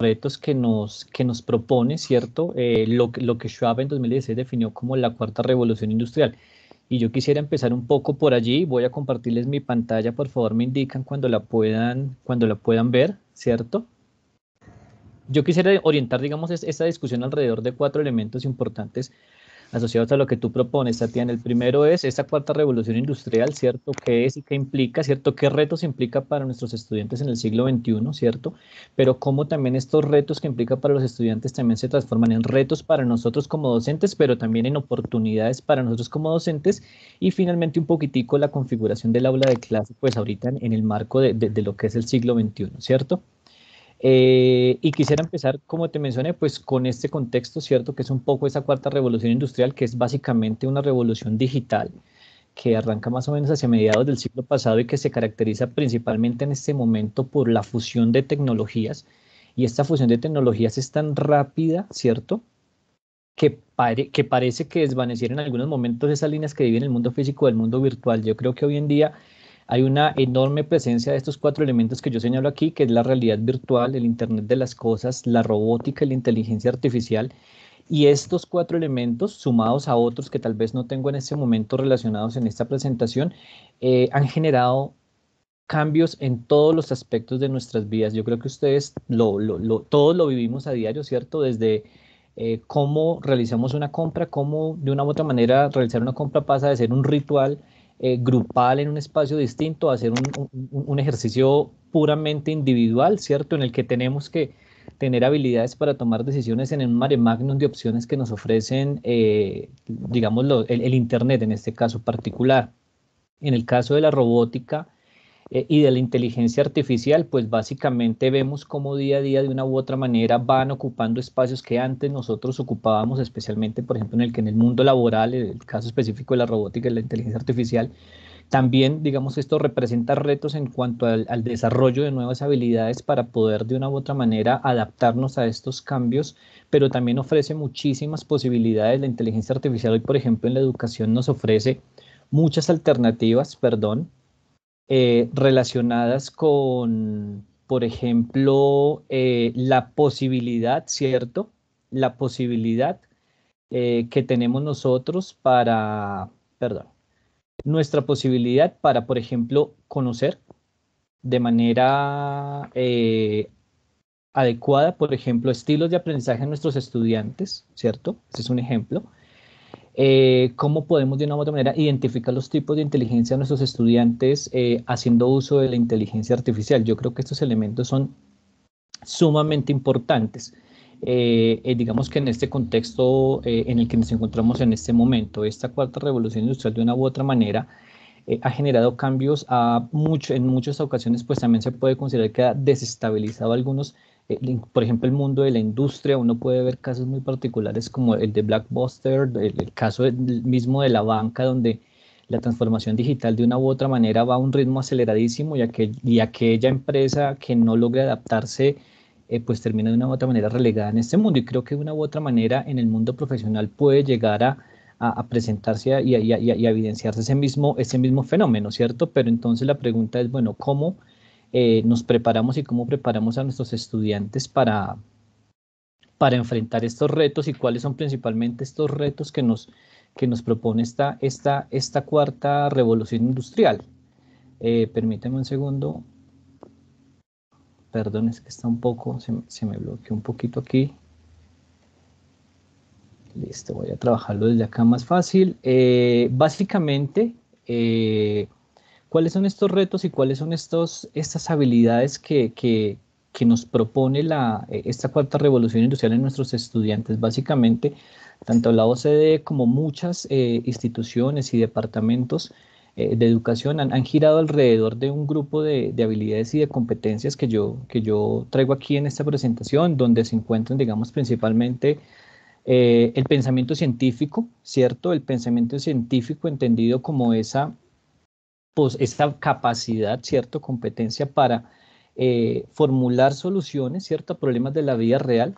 retos que nos propone, ¿cierto? Lo que Schwab en 2016 definió como la cuarta revolución industrial. Y yo quisiera empezar un poco por allí. Voy a compartirles mi pantalla, por favor me indican cuando la puedan ver, ¿cierto? Yo quisiera orientar, digamos, esta discusión alrededor de cuatro elementos importantes asociados a lo que tú propones, Tatiana. El primero es esta cuarta revolución industrial, ¿cierto? ¿Qué es y qué implica, ¿cierto? ¿Qué retos implica para nuestros estudiantes en el siglo XXI, ¿cierto? Pero cómo también estos retos que implica para los estudiantes también se transforman en retos para nosotros como docentes, pero también en oportunidades para nosotros como docentes. Y finalmente un poquitico la configuración del aula de clase, pues ahorita en el marco de lo que es el siglo XXI, ¿cierto? Y quisiera empezar, como te mencioné, pues con este contexto, ¿cierto? Que es un poco esa cuarta revolución industrial, que es básicamente una revolución digital que arranca más o menos hacia mediados del siglo pasado y que se caracteriza principalmente en este momento por la fusión de tecnologías. Y esta fusión de tecnologías es tan rápida, ¿cierto? Que parece que desvaneciera en algunos momentos esas líneas que dividen el mundo físico del mundo virtual. Yo creo que hoy en día hay una enorme presencia de estos cuatro elementos que yo señalo aquí, que es la realidad virtual, el Internet de las cosas, la robótica y la inteligencia artificial. Y estos cuatro elementos, sumados a otros que tal vez no tengo en este momento relacionados en esta presentación, han generado cambios en todos los aspectos de nuestras vidas. Yo creo que ustedes todos lo vivimos a diario, ¿cierto? Desde cómo realizamos una compra, cómo de una u otra manera realizar una compra pasa de ser un ritual grupal en un espacio distinto a ser un ejercicio puramente individual, ¿cierto? En el que tenemos que tener habilidades para tomar decisiones en un mare magnum de opciones que nos ofrecen, digamos, el Internet en este caso particular. En el caso de la robótica, y de la inteligencia artificial, pues básicamente vemos cómo día a día de una u otra manera van ocupando espacios que antes nosotros ocupábamos, especialmente, por ejemplo, en el mundo laboral, en el caso específico de la robótica y la inteligencia artificial. También, digamos, esto representa retos en cuanto al desarrollo de nuevas habilidades para poder de una u otra manera adaptarnos a estos cambios, pero también ofrece muchísimas posibilidades. La inteligencia artificial hoy, por ejemplo, en la educación nos ofrece muchas alternativas, perdón, relacionadas con, por ejemplo, la posibilidad, ¿cierto? La posibilidad que tenemos nosotros para, perdón, nuestra posibilidad para, por ejemplo, conocer de manera adecuada, por ejemplo, estilos de aprendizaje de nuestros estudiantes, ¿cierto? Ese es un ejemplo. Cómo podemos de una u otra manera identificar los tipos de inteligencia de nuestros estudiantes haciendo uso de la inteligencia artificial. Yo creo que estos elementos son sumamente importantes. Digamos que en este contexto en el que nos encontramos en este momento, esta cuarta revolución industrial de una u otra manera ha generado cambios en muchas ocasiones, pues también se puede considerar que ha desestabilizado algunos, por ejemplo, el mundo de la industria. Uno puede ver casos muy particulares como el de Blockbuster, el caso mismo de la banca, donde la transformación digital de una u otra manera va a un ritmo aceleradísimo y aquella empresa que no logre adaptarse, pues termina de una u otra manera relegada en este mundo. Y creo que de una u otra manera en el mundo profesional puede llegar a presentarse y a evidenciarse ese mismo fenómeno, ¿cierto? Pero entonces la pregunta es, bueno, ¿cómo nos preparamos y cómo preparamos a nuestros estudiantes para enfrentar estos retos y cuáles son principalmente estos retos que nos propone esta cuarta revolución industrial? Permítame un segundo. Perdón, es que está un poco, se me bloqueó un poquito aquí. Listo, voy a trabajarlo desde acá más fácil. Básicamente, ¿cuáles son estos retos y cuáles son estas habilidades que nos propone esta cuarta revolución industrial en nuestros estudiantes? Básicamente, tanto la OCDE como muchas instituciones y departamentos de educación han girado alrededor de un grupo de habilidades y de competencias que yo traigo aquí en esta presentación, donde se encuentran, digamos, principalmente el pensamiento científico, ¿cierto? El pensamiento científico entendido como esa capacidad, ¿cierto? Competencia para formular soluciones, ¿cierto? A problemas de la vida real,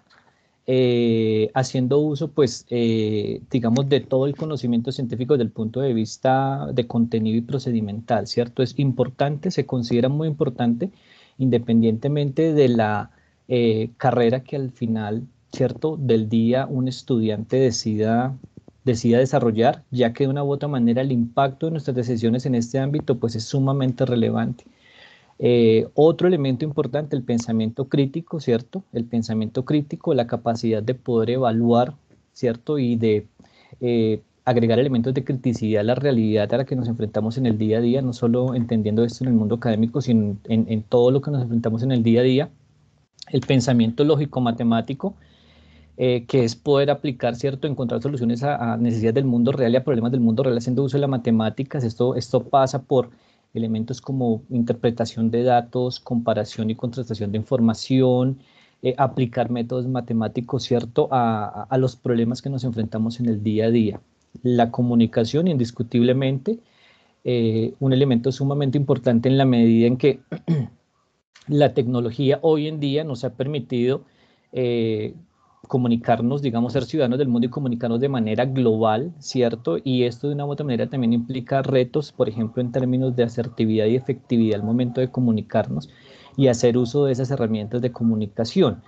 haciendo uso, pues, digamos, de todo el conocimiento científico desde el punto de vista de contenido y procedimental, ¿cierto? Es importante, se considera muy importante, independientemente de carrera que al final, ¿cierto?, del día un estudiante decida desarrollar, ya que de una u otra manera el impacto de nuestras decisiones en este ámbito pues es sumamente relevante. Otro elemento importante, el pensamiento crítico, ¿cierto? El pensamiento crítico, la capacidad de poder evaluar, ¿cierto? Y de agregar elementos de criticidad a la realidad a la que nos enfrentamos en el día a día, no solo entendiendo esto en el mundo académico, sino en todo lo que nos enfrentamos en el día a día. El pensamiento lógico-matemático, que es poder aplicar, ¿cierto? Encontrar soluciones a necesidades del mundo real y a problemas del mundo real haciendo uso de las matemáticas. Esto pasa por elementos como interpretación de datos, comparación y contrastación de información, aplicar métodos matemáticos, ¿cierto?, a los problemas que nos enfrentamos en el día a día. La comunicación, indiscutiblemente, un elemento sumamente importante en la medida en que la tecnología hoy en día nos ha permitido eh, comunicarnos, digamos, ser ciudadanos del mundo y comunicarnos de manera global, ¿cierto? Y esto de una u otra manera también implica retos, por ejemplo, en términos de asertividad y efectividad al momento de comunicarnos y hacer uso de esas herramientas de comunicación.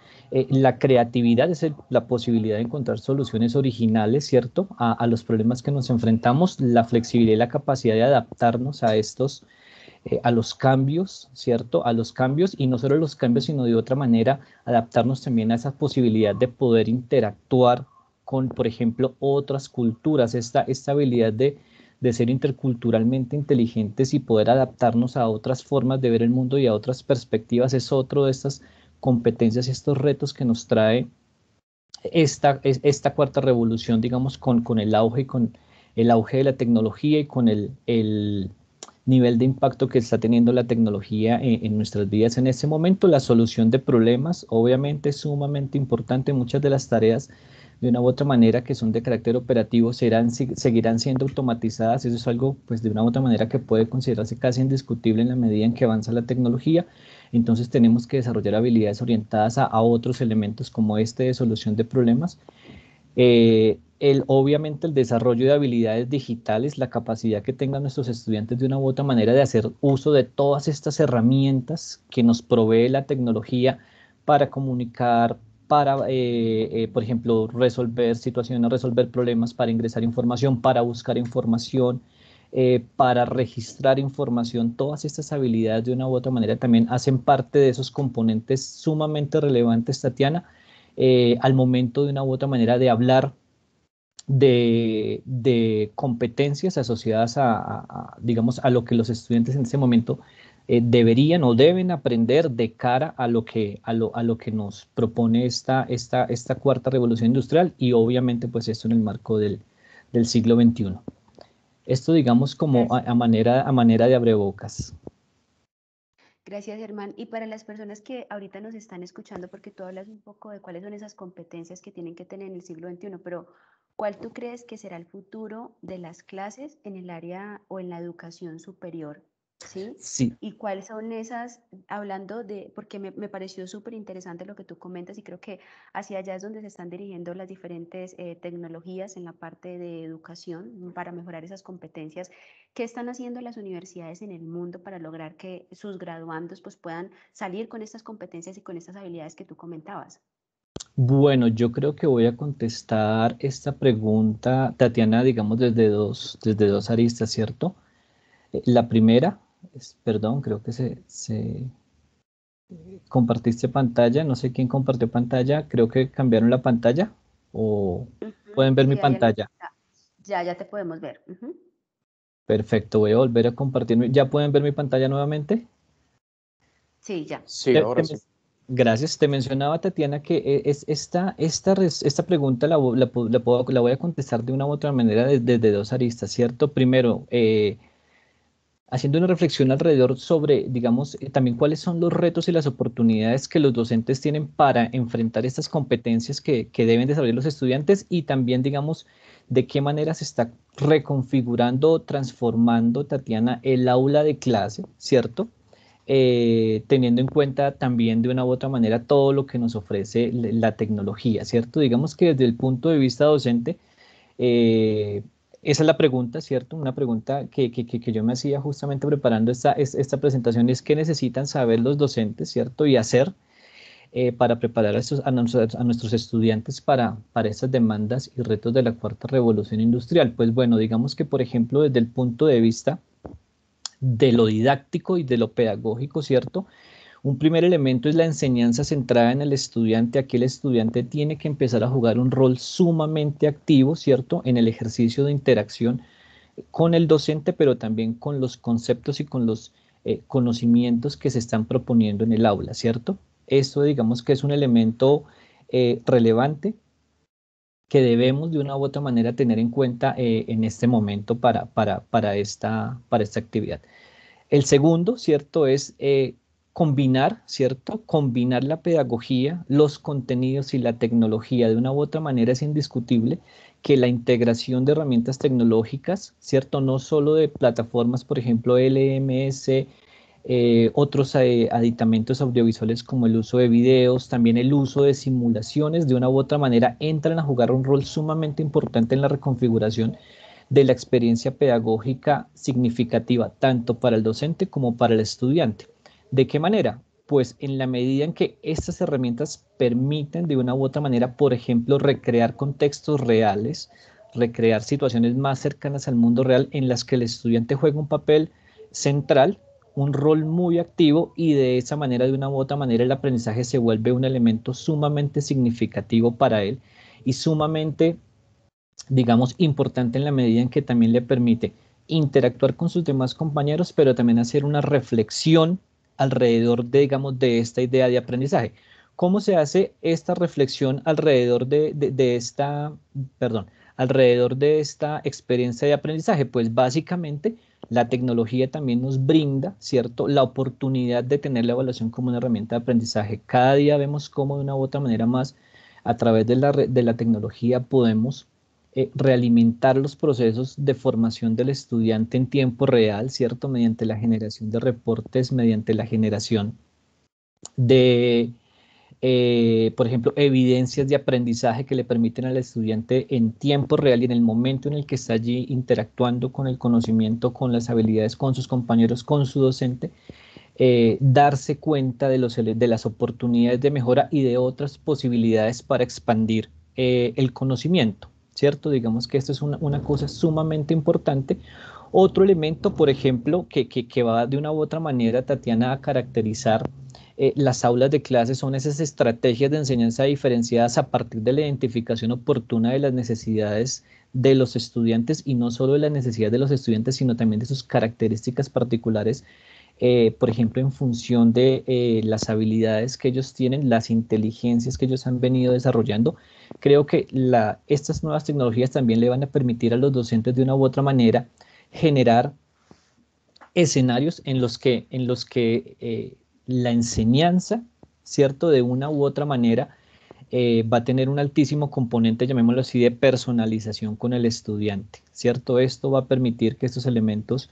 La creatividad es la posibilidad de encontrar soluciones originales, ¿cierto?, a los problemas que nos enfrentamos, la flexibilidad y la capacidad de adaptarnos a los cambios, ¿cierto? A los cambios y no solo a los cambios, sino de otra manera adaptarnos también a esa posibilidad de poder interactuar con, por ejemplo, otras culturas, esta habilidad de ser interculturalmente inteligentes y poder adaptarnos a otras formas de ver el mundo y a otras perspectivas es otro de estas competencias y estos retos que nos trae esta cuarta revolución, digamos, con el auge de la tecnología y con el nivel de impacto que está teniendo la tecnología en nuestras vidas en este momento. La solución de problemas, obviamente, es sumamente importante. Muchas de las tareas, de una u otra manera, que son de carácter operativo, seguirán siendo automatizadas. Eso es algo, pues, de una u otra manera que puede considerarse casi indiscutible en la medida en que avanza la tecnología. Entonces tenemos que desarrollar habilidades orientadas a otros elementos como este de solución de problemas. Obviamente el desarrollo de habilidades digitales, la capacidad que tengan nuestros estudiantes de una u otra manera de hacer uso de todas estas herramientas que nos provee la tecnología para comunicar, para, por ejemplo, resolver situaciones, resolver problemas, para ingresar información, para buscar información, para registrar información. Todas estas habilidades de una u otra manera también hacen parte de esos componentes sumamente relevantes, Tatiana, al momento de una u otra manera de hablar de competencias asociadas digamos, a lo que los estudiantes en ese momento deberían o deben aprender de cara a lo que nos propone esta cuarta revolución industrial y obviamente pues esto en el marco del siglo XXI. Esto digamos como Gracias. a manera de abrebocas. Gracias, Germán. Y para las personas que ahorita nos están escuchando, porque tú hablas un poco de cuáles son esas competencias que tienen que tener en el siglo XXI, pero ¿cuál tú crees que será el futuro de las clases en el área o en la educación superior? ¿Sí? Sí, ¿Y cuáles son esas, hablando de, porque me pareció súper interesante lo que tú comentas y creo que hacia allá es donde se están dirigiendo las diferentes tecnologías en la parte de educación para mejorar esas competencias. ¿Qué están haciendo las universidades en el mundo para lograr que sus graduandos pues, puedan salir con estas competencias y con estas habilidades que tú comentabas? bueno, yo creo que voy a contestar esta pregunta, Tatiana, digamos desde dos aristas, ¿cierto? La primera, perdón, creo que compartiste pantalla, no sé quién compartió pantalla, creo que cambiaron la pantalla o Ujú. pueden ver mi Sí, hay alguien. pantalla. Ya te podemos ver. Ujú. Perfecto, voy a volver a compartir. ¿Ya pueden ver mi pantalla nuevamente? Sí, ya. Sí, Te- ahora te sí. Gracias. Te mencionaba, Tatiana, que esta pregunta la voy a contestar de una u otra manera desde dos aristas, ¿cierto? Primero, haciendo una reflexión alrededor sobre, digamos, también cuáles son los retos y las oportunidades que los docentes tienen para enfrentar estas competencias que deben desarrollar los estudiantes y también, digamos, de qué manera se está reconfigurando o transformando, Tatiana, el aula de clase, ¿cierto? Teniendo en cuenta también de una u otra manera todo lo que nos ofrece la tecnología, ¿cierto? Digamos que desde el punto de vista docente, eh, esa es la pregunta, ¿cierto? Una pregunta que yo me hacía justamente preparando esta presentación es qué necesitan saber los docentes, ¿cierto? Y hacer para preparar a nuestros estudiantes para esas demandas y retos de la cuarta revolución industrial? Pues bueno, digamos que por ejemplo desde el punto de vista de lo didáctico y de lo pedagógico, ¿cierto? Un primer elemento es la enseñanza centrada en el estudiante. Aquí el estudiante tiene que empezar a jugar un rol sumamente activo, ¿cierto? En el ejercicio de interacción con el docente, pero también con los conceptos y con los conocimientos que se están proponiendo en el aula, ¿cierto? Esto digamos que es un elemento relevante que debemos de una u otra manera tener en cuenta en este momento para esta actividad. El segundo, ¿cierto? Es combinar, ¿cierto? Combinar la pedagogía, los contenidos y la tecnología. De una u otra manera es indiscutible que la integración de herramientas tecnológicas, ¿cierto? No solo de plataformas, por ejemplo, LMS, otros aditamentos audiovisuales como el uso de videos, también el uso de simulaciones, de una u otra manera entran a jugar un rol sumamente importante en la reconfiguración de la experiencia pedagógica significativa, tanto para el docente como para el estudiante. ¿De qué manera? Pues en la medida en que estas herramientas permiten de una u otra manera, por ejemplo, recrear contextos reales, recrear situaciones más cercanas al mundo real en las que el estudiante juega un papel central, un rol muy activo y de esa manera, de una u otra manera, el aprendizaje se vuelve un elemento sumamente significativo para él y sumamente, digamos, importante en la medida en que también le permite interactuar con sus demás compañeros, pero también hacer una reflexión alrededor de, digamos, de esta idea de aprendizaje. ¿Cómo se hace esta reflexión alrededor de esta, perdón, alrededor de esta experiencia de aprendizaje? Pues básicamente la tecnología también nos brinda, ¿cierto?, la oportunidad de tener la evaluación como una herramienta de aprendizaje. Cada día vemos cómo de una u otra manera más a través de la tecnología podemos realimentar los procesos de formación del estudiante en tiempo real, ¿cierto? Mediante la generación de reportes, mediante la generación de, por ejemplo, evidencias de aprendizaje que le permiten al estudiante en tiempo real y en el momento en el que está allí interactuando con el conocimiento, con las habilidades, con sus compañeros, con su docente, darse cuenta de las oportunidades de mejora y de otras posibilidades para expandir el conocimiento, ¿cierto? Digamos que esto es una cosa sumamente importante. Otro elemento, por ejemplo, que va de una u otra manera, Tatiana, a caracterizar las aulas de clase son esas estrategias de enseñanza diferenciadas a partir de la identificación oportuna de las necesidades de los estudiantes y no solo de las necesidades de los estudiantes, sino también de sus características particulares, por ejemplo, en función de las habilidades que ellos tienen, las inteligencias que ellos han venido desarrollando. Creo que estas nuevas tecnologías también le van a permitir a los docentes de una u otra manera generar escenarios en los que la enseñanza, ¿cierto?, de una u otra manera va a tener un altísimo componente, llamémoslo así, de personalización con el estudiante, ¿cierto? Esto va a permitir que estos elementos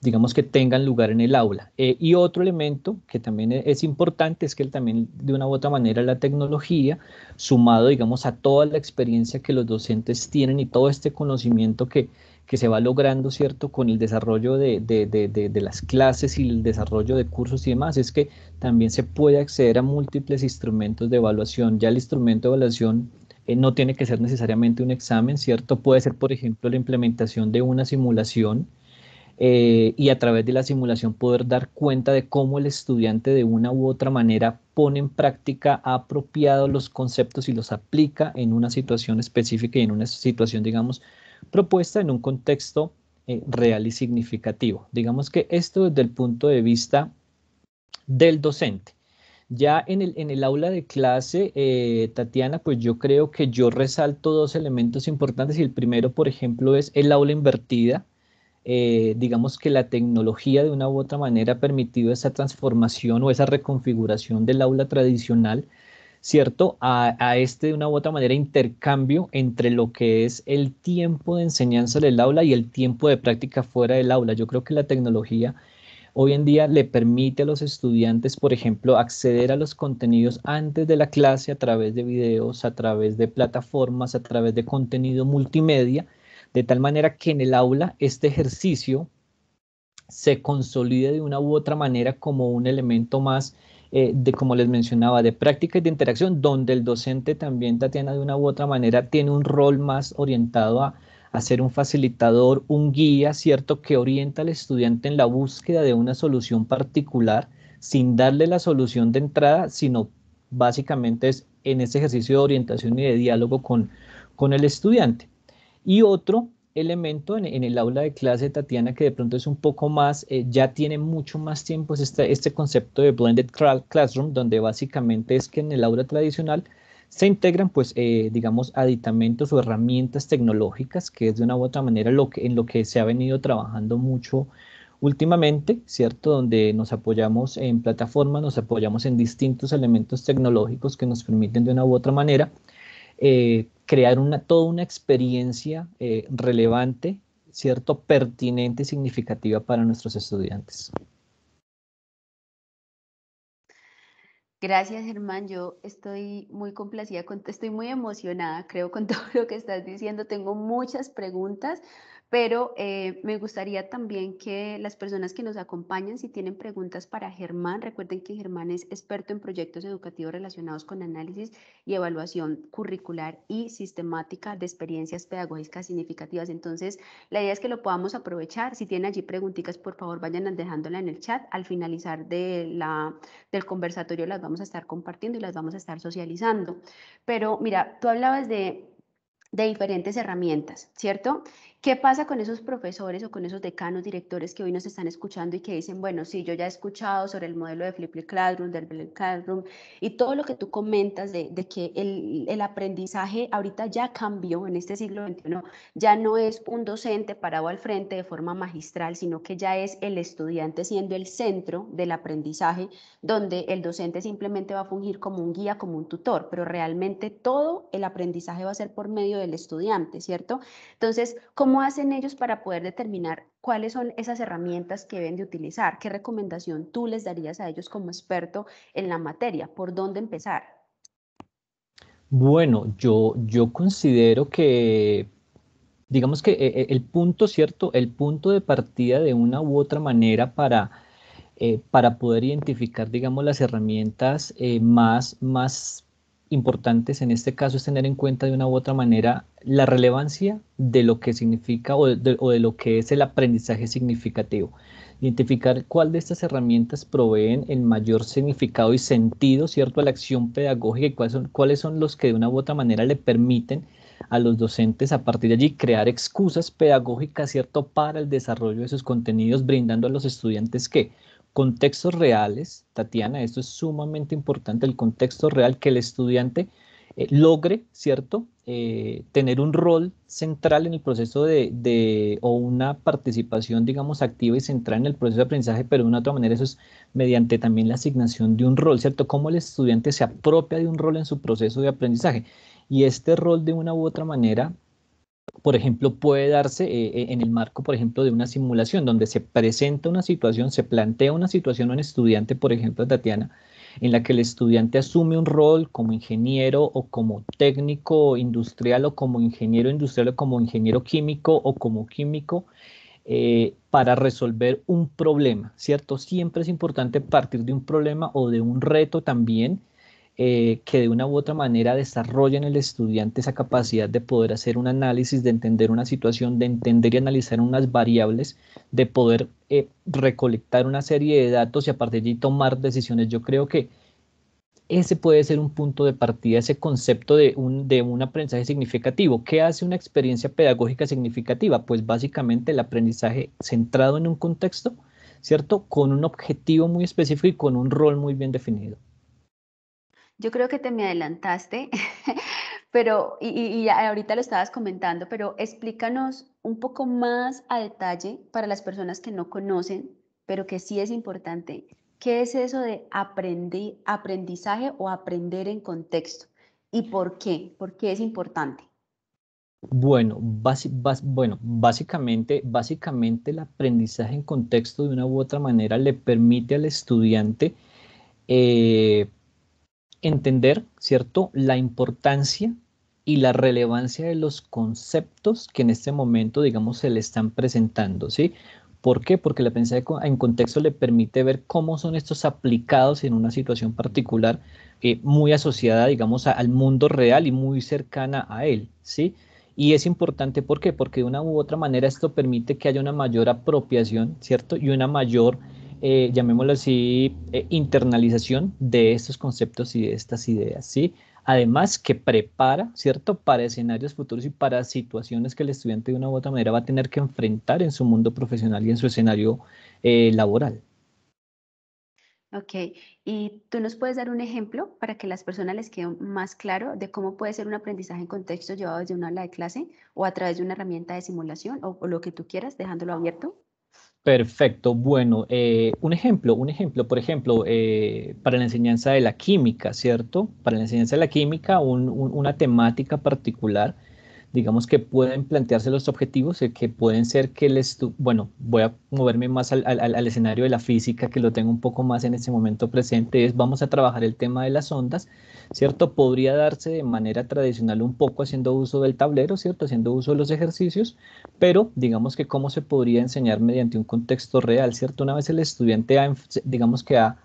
digamos que tengan lugar en el aula. Y otro elemento que también es importante es que también de una u otra manera la tecnología, sumado digamos a toda la experiencia que los docentes tienen y todo este conocimiento que se va logrando, ¿cierto?, con el desarrollo de las clases y el desarrollo de cursos y demás, es que también se puede acceder a múltiples instrumentos de evaluación. Ya el instrumento de evaluación no tiene que ser necesariamente un examen, ¿cierto? Puede ser, por ejemplo, la implementación de una simulación y a través de la simulación poder dar cuenta de cómo el estudiante de una u otra manera pone en práctica, ha apropiado los conceptos y los aplica en una situación específica y en una situación, digamos, propuesta en un contexto real y significativo. Digamos que esto desde el punto de vista del docente. Ya en el aula de clase, Tatiana, pues yo creo que yo resalto dos elementos importantes y el primero, por ejemplo, es el aula invertida. Digamos que la tecnología de una u otra manera ha permitido esa transformación o esa reconfiguración del aula tradicional, ¿cierto? A este de una u otra manera intercambio entre lo que es el tiempo de enseñanza del aula y el tiempo de práctica fuera del aula. Yo creo que la tecnología hoy en día le permite a los estudiantes, por ejemplo, acceder a los contenidos antes de la clase a través de videos, a través de plataformas, a través de contenido multimedia, de tal manera que en el aula este ejercicio se consolide de una u otra manera como un elemento más de, como les mencionaba, de práctica y de interacción, donde el docente también, Tatiana, de una u otra manera, tiene un rol más orientado a ser un facilitador, un guía, ¿cierto?, que orienta al estudiante en la búsqueda de una solución particular, sin darle la solución de entrada, sino básicamente es en ese ejercicio de orientación y de diálogo con el estudiante. Y otro elemento en el aula de clase, Tatiana, que de pronto es un poco más, ya tiene mucho más tiempo, es este concepto de Blended Classroom, donde básicamente es que en el aula tradicional se integran, pues, digamos, aditamentos o herramientas tecnológicas, que es de una u otra manera en lo que se ha venido trabajando mucho últimamente, ¿cierto? Donde nos apoyamos en plataformas, nos apoyamos en distintos elementos tecnológicos que nos permiten de una u otra manera crear toda una experiencia relevante, ¿cierto? Pertinente y significativa para nuestros estudiantes. Gracias, Germán. Yo estoy muy complacida, estoy muy emocionada, creo, con todo lo que estás diciendo. Tengo muchas preguntas, pero me gustaría también que las personas que nos acompañan, si tienen preguntas para Germán, recuerden que Germán es experto en proyectos educativos relacionados con análisis y evaluación curricular y sistemática de experiencias pedagógicas significativas. Entonces, la idea es que lo podamos aprovechar. Si tienen allí preguntitas, por favor, vayan dejándola en el chat. Al finalizar del conversatorio las vamos a estar compartiendo y las vamos a estar socializando. Pero mira, tú hablabas de diferentes herramientas, ¿cierto? ¿Qué pasa con esos profesores o con esos decanos, directores que hoy nos están escuchando y que dicen, bueno, sí, yo ya he escuchado sobre el modelo de Flipped Classroom, del Blended Classroom y todo lo que tú comentas de que el aprendizaje ahorita ya cambió en este siglo XXI, ya no es un docente parado al frente de forma magistral, sino que ya es el estudiante siendo el centro del aprendizaje, donde el docente simplemente va a fungir como un guía, como un tutor, pero realmente todo el aprendizaje va a ser por medio del estudiante, ¿cierto? Entonces, ¿cómo hacen ellos para poder determinar cuáles son esas herramientas que deben de utilizar? ¿Qué recomendación tú les darías a ellos como experto en la materia? ¿Por dónde empezar? Bueno, yo considero que, digamos que el punto, ¿cierto? El punto de partida de una u otra manera para poder identificar, digamos, las herramientas más importantes en este caso es tener en cuenta de una u otra manera la relevancia de lo que significa o de lo que es el aprendizaje significativo. Identificar cuál de estas herramientas proveen el mayor significado y sentido, ¿cierto?, a la acción pedagógica y cuáles son los que de una u otra manera le permiten a los docentes a partir de allí crear excusas pedagógicas, ¿cierto?, para el desarrollo de sus contenidos, brindando a los estudiantes que contextos reales, Tatiana, esto es sumamente importante, el contexto real, que el estudiante logre, ¿cierto? Tener un rol central en el proceso o una participación, digamos, activa y central en el proceso de aprendizaje, pero de una otra manera eso es mediante también la asignación de un rol, ¿cierto? Cómo el estudiante se apropia de un rol en su proceso de aprendizaje. Y este rol de una u otra manera por ejemplo, puede darse en el marco, por ejemplo, de una simulación donde se presenta una situación, se plantea una situación a un estudiante, por ejemplo, Tatiana, en la que el estudiante asume un rol como ingeniero o como técnico industrial o como ingeniero industrial o como ingeniero químico o como químico para resolver un problema, ¿cierto? Siempre es importante partir de un problema o de un reto también que de una u otra manera desarrolla en el estudiante esa capacidad de poder hacer un análisis, de entender una situación, de entender y analizar unas variables, de poder recolectar una serie de datos y a partir de allí tomar decisiones. Yo creo que ese puede ser un punto de partida, ese concepto de un aprendizaje significativo. ¿Qué hace una experiencia pedagógica significativa? Pues básicamente el aprendizaje centrado en un contexto, ¿cierto? Con un objetivo muy específico y con un rol muy bien definido. Yo creo que te me adelantaste, pero, y ahorita lo estabas comentando, pero explícanos un poco más a detalle para las personas que no conocen, pero que sí es importante. ¿Qué es eso de aprendizaje o aprender en contexto? ¿Y por qué? ¿Por qué es importante? Bueno, básicamente el aprendizaje en contexto de una u otra manera le permite al estudiante eh, entender, ¿cierto?, la importancia y la relevancia de los conceptos que en este momento, digamos, se le están presentando, ¿sí? ¿Por qué? Porque el aprendizaje en contexto le permite ver cómo son estos aplicados en una situación particular, muy asociada, digamos, al mundo real y muy cercana a él, ¿sí? Y es importante, ¿por qué? Porque de una u otra manera esto permite que haya una mayor apropiación, ¿cierto? Y una mayor, llamémoslo así, internalización de estos conceptos y de estas ideas, ¿sí? Además que prepara, ¿cierto? Para escenarios futuros y para situaciones que el estudiante de una u otra manera va a tener que enfrentar en su mundo profesional y en su escenario laboral. Ok, y tú nos puedes dar un ejemplo para que las personas les quede más claro de cómo puede ser un aprendizaje en contexto llevado desde una aula de clase o a través de una herramienta de simulación o lo que tú quieras, dejándolo abierto. Perfecto. Bueno, por ejemplo, para la enseñanza de la química, ¿cierto? Para la enseñanza de la química, una temática particular, digamos que pueden plantearse los objetivos, que pueden ser que bueno, voy a moverme más al escenario de la física, que lo tengo un poco más en este momento presente, es vamos a trabajar el tema de las ondas, ¿cierto? Podría darse de manera tradicional un poco haciendo uso del tablero, ¿cierto? Haciendo uso de los ejercicios, pero digamos que cómo se podría enseñar mediante un contexto real, ¿cierto? Una vez el estudiante digamos que ha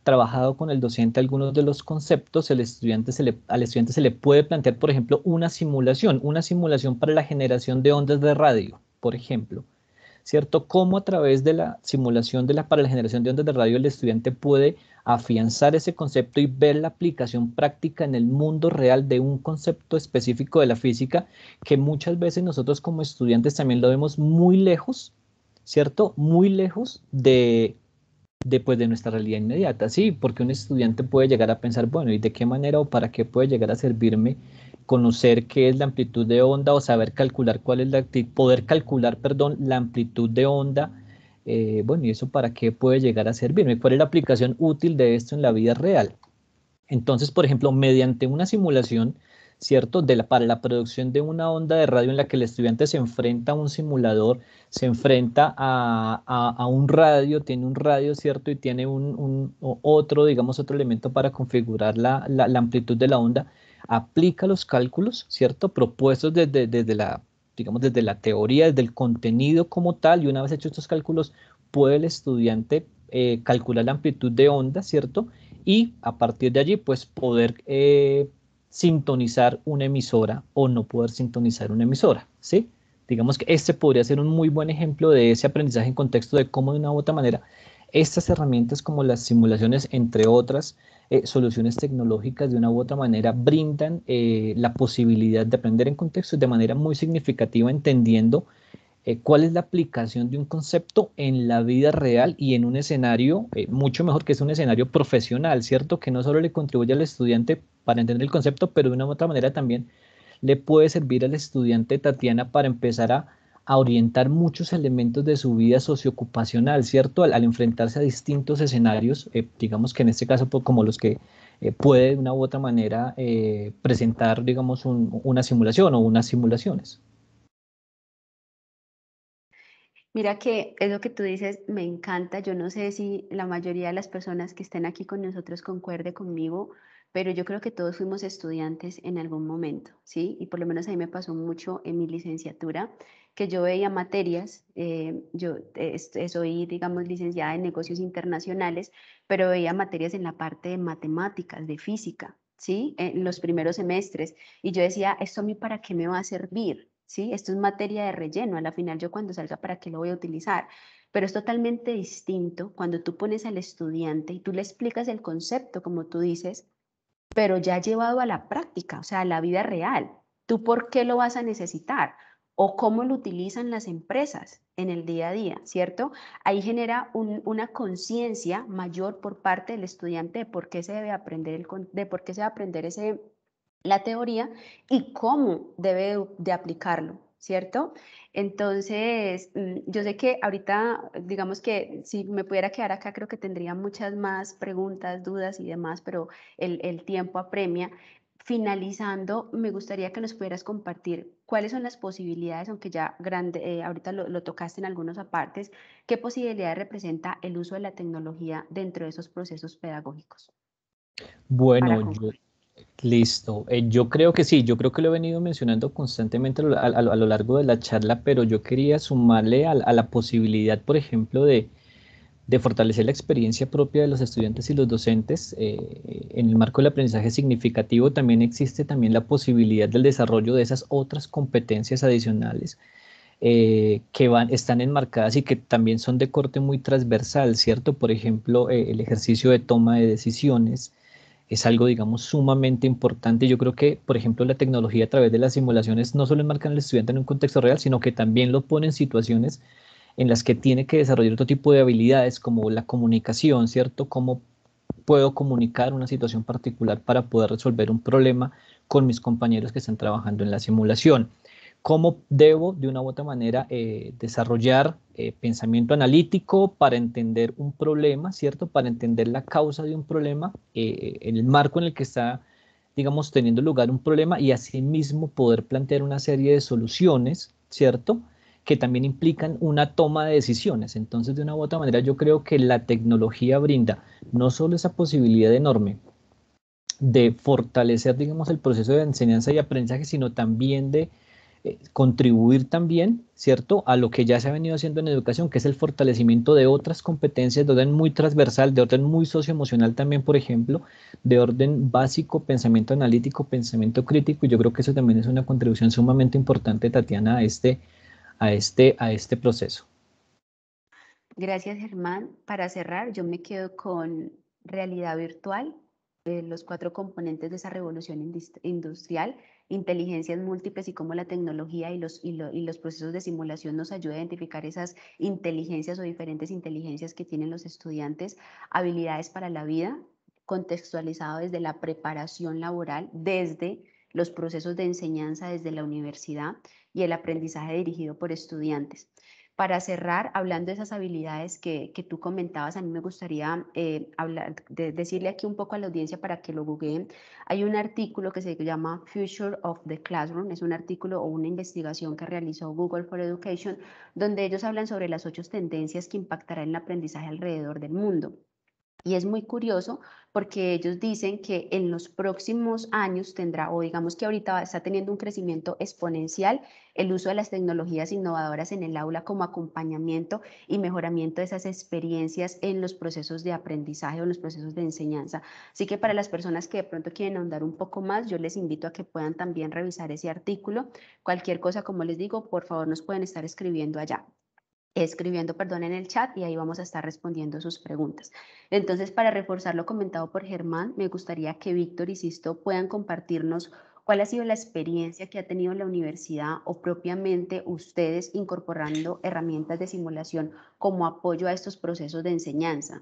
trabajado con el docente algunos de los conceptos, al estudiante se le puede plantear, por ejemplo, una simulación para la generación de ondas de radio, por ejemplo, ¿cierto? Cómo a través de la simulación para la generación de ondas de radio el estudiante puede afianzar ese concepto y ver la aplicación práctica en el mundo real de un concepto específico de la física que muchas veces nosotros como estudiantes también lo vemos muy lejos, ¿cierto? Muy lejos de nuestra realidad inmediata, sí, porque un estudiante puede llegar a pensar, bueno, ¿y de qué manera o para qué puede llegar a servirme conocer qué es la amplitud de onda o saber calcular cuál es poder calcular, perdón, la amplitud de onda? Bueno, ¿y eso para qué puede llegar a servirme? ¿Cuál es la aplicación útil de esto en la vida real? Entonces, por ejemplo, mediante una simulación, ¿cierto? Para la producción de una onda de radio en la que el estudiante se enfrenta a un simulador, se enfrenta a un radio, tiene un radio, ¿cierto? Y tiene otro, digamos, otro elemento para configurar la amplitud de la onda, aplica los cálculos, ¿cierto? Propuestos desde digamos, desde la teoría, desde el contenido como tal, y una vez hechos estos cálculos, puede el estudiante calcular la amplitud de onda, ¿cierto? Y a partir de allí, pues poder sintonizar una emisora o no poder sintonizar una emisora, ¿sí? Digamos que este podría ser un muy buen ejemplo de ese aprendizaje en contexto de cómo de una u otra manera estas herramientas como las simulaciones, entre otras soluciones tecnológicas, de una u otra manera brindan la posibilidad de aprender en contexto de manera muy significativa, entendiendo cuál es la aplicación de un concepto en la vida real y en un escenario mucho mejor, que es un escenario profesional, ¿cierto? Que no solo le contribuye al estudiante para entender el concepto, pero de una u otra manera también le puede servir al estudiante, Tatiana, para empezar a orientar muchos elementos de su vida socioocupacional, ¿cierto? Al enfrentarse a distintos escenarios, digamos que en este caso, pues, como los que puede de una u otra manera presentar, digamos, una simulación o unas simulaciones. Mira que es lo que tú dices, me encanta. Yo no sé si la mayoría de las personas que estén aquí con nosotros concuerde conmigo, pero yo creo que todos fuimos estudiantes en algún momento, ¿sí? Y por lo menos a mí me pasó mucho en mi licenciatura, que yo veía materias, yo soy, digamos, licenciada en negocios internacionales, pero veía materias en la parte de matemáticas, de física, ¿sí? En los primeros semestres. Y yo decía, ¿esto a mí para qué me va a servir? ¿Sí? Esto es materia de relleno, a la final yo cuando salga, ¿para qué lo voy a utilizar? Pero es totalmente distinto cuando tú pones al estudiante y tú le explicas el concepto, como tú dices, pero ya llevado a la práctica, o sea, a la vida real. ¿Tú por qué lo vas a necesitar? O cómo lo utilizan las empresas en el día a día, ¿cierto? Ahí genera una conciencia mayor por parte del estudiante de por qué se debe aprender, de por qué se va a aprender la teoría y cómo debe de aplicarlo, ¿cierto? Entonces, yo sé que ahorita, digamos que si me pudiera quedar acá, creo que tendría muchas más preguntas, dudas y demás, pero el tiempo apremia. Finalizando, me gustaría que nos pudieras compartir cuáles son las posibilidades, aunque ya grande, ahorita lo tocaste en algunos apartes, qué posibilidades representa el uso de la tecnología dentro de esos procesos pedagógicos para Bueno, concluir. Listo. Yo creo que sí, yo creo que lo he venido mencionando constantemente a lo largo de la charla, pero yo quería sumarle a la posibilidad, por ejemplo, de fortalecer la experiencia propia de los estudiantes y los docentes. En el marco del aprendizaje significativo también existe también la posibilidad del desarrollo de esas otras competencias adicionales están enmarcadas y que también son de corte muy transversal, ¿cierto? Por ejemplo, el ejercicio de toma de decisiones es algo, digamos, sumamente importante. Yo creo que, por ejemplo, la tecnología a través de las simulaciones no solo enmarcan al estudiante en un contexto real, sino que también lo pone en situaciones en las que tiene que desarrollar otro tipo de habilidades como la comunicación, ¿cierto? Cómo puedo comunicar una situación particular para poder resolver un problema con mis compañeros que están trabajando en la simulación. ¿Cómo debo, de una u otra manera, desarrollar pensamiento analítico para entender un problema, ¿cierto? Para entender la causa de un problema, en el marco en el que está, digamos, teniendo lugar un problema y asimismo poder plantear una serie de soluciones, ¿cierto? Que también implican una toma de decisiones. Entonces, de una u otra manera, yo creo que la tecnología brinda no solo esa posibilidad enorme de fortalecer, digamos, el proceso de enseñanza y aprendizaje, sino también de contribuir también, ¿cierto?, a lo que ya se ha venido haciendo en educación, que es el fortalecimiento de otras competencias de orden muy transversal, de orden muy socioemocional también, por ejemplo, de orden básico, pensamiento analítico, pensamiento crítico, y yo creo que eso también es una contribución sumamente importante, Tatiana, a este proceso. Gracias, Germán. Para cerrar, yo me quedo con realidad virtual, los cuatro componentes de esa revolución industrial, inteligencias múltiples y cómo la tecnología y los procesos de simulación nos ayuda a identificar esas inteligencias o diferentes inteligencias que tienen los estudiantes, habilidades para la vida, contextualizado desde la preparación laboral, desde los procesos de enseñanza desde la universidad y el aprendizaje dirigido por estudiantes. Para cerrar, hablando de esas habilidades que tú comentabas, a mí me gustaría decirle aquí un poco a la audiencia para que lo googleen. Hay un artículo que se llama Future of the Classroom, es un artículo o una investigación que realizó Google for Education, donde ellos hablan sobre las 8 tendencias que impactarán el aprendizaje alrededor del mundo. Y es muy curioso porque ellos dicen que en los próximos años tendrá, o digamos que ahorita está teniendo un crecimiento exponencial, el uso de las tecnologías innovadoras en el aula como acompañamiento y mejoramiento de esas experiencias en los procesos de aprendizaje o en los procesos de enseñanza. Así que para las personas que de pronto quieren ahondar un poco más, yo les invito a que puedan también revisar ese artículo. Cualquier cosa, como les digo, por favor nos pueden estar escribiendo, perdón, en el chat y ahí vamos a estar respondiendo sus preguntas. Entonces, para reforzar lo comentado por Germán, me gustaría que Víctor y Sisto puedan compartirnos cuál ha sido la experiencia que ha tenido la universidad o propiamente ustedes incorporando herramientas de simulación como apoyo a estos procesos de enseñanza.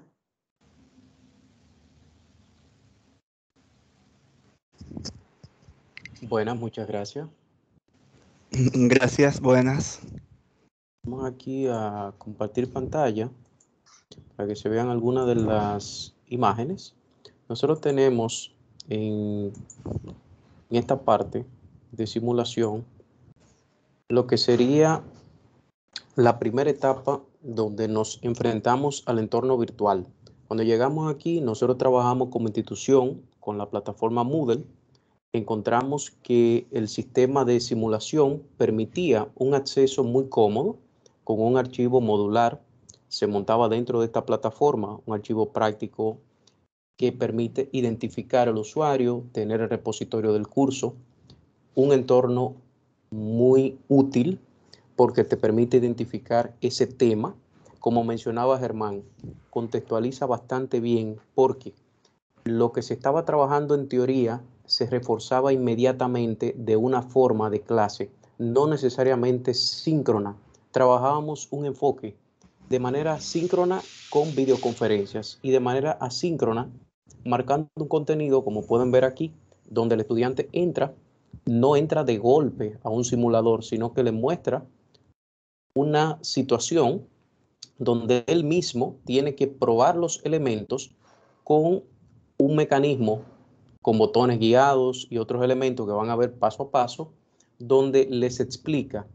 Buenas, muchas gracias. Gracias, buenas. Vamos aquí a compartir pantalla para que se vean algunas de las imágenes. Nosotros tenemos en esta parte de simulación lo que sería la primera etapa donde nos enfrentamos al entorno virtual. Cuando llegamos aquí, nosotros trabajamos como institución con la plataforma Moodle. Encontramos que el sistema de simulación permitía un acceso muy cómodo con un archivo modular. Se montaba dentro de esta plataforma un archivo práctico que permite identificar al usuario, tener el repositorio del curso, un entorno muy útil porque te permite identificar ese tema. Como mencionaba Germán, contextualiza bastante bien porque lo que se estaba trabajando en teoría se reforzaba inmediatamente de una forma de clase, no necesariamente síncrona. Trabajábamos un enfoque de manera síncrona con videoconferencias y de manera asíncrona, marcando un contenido, como pueden ver aquí, donde el estudiante no entra de golpe a un simulador, sino que le muestra una situación donde él mismo tiene que probar los elementos con un mecanismo con botones guiados y otros elementos que van a ver paso a paso, donde les explica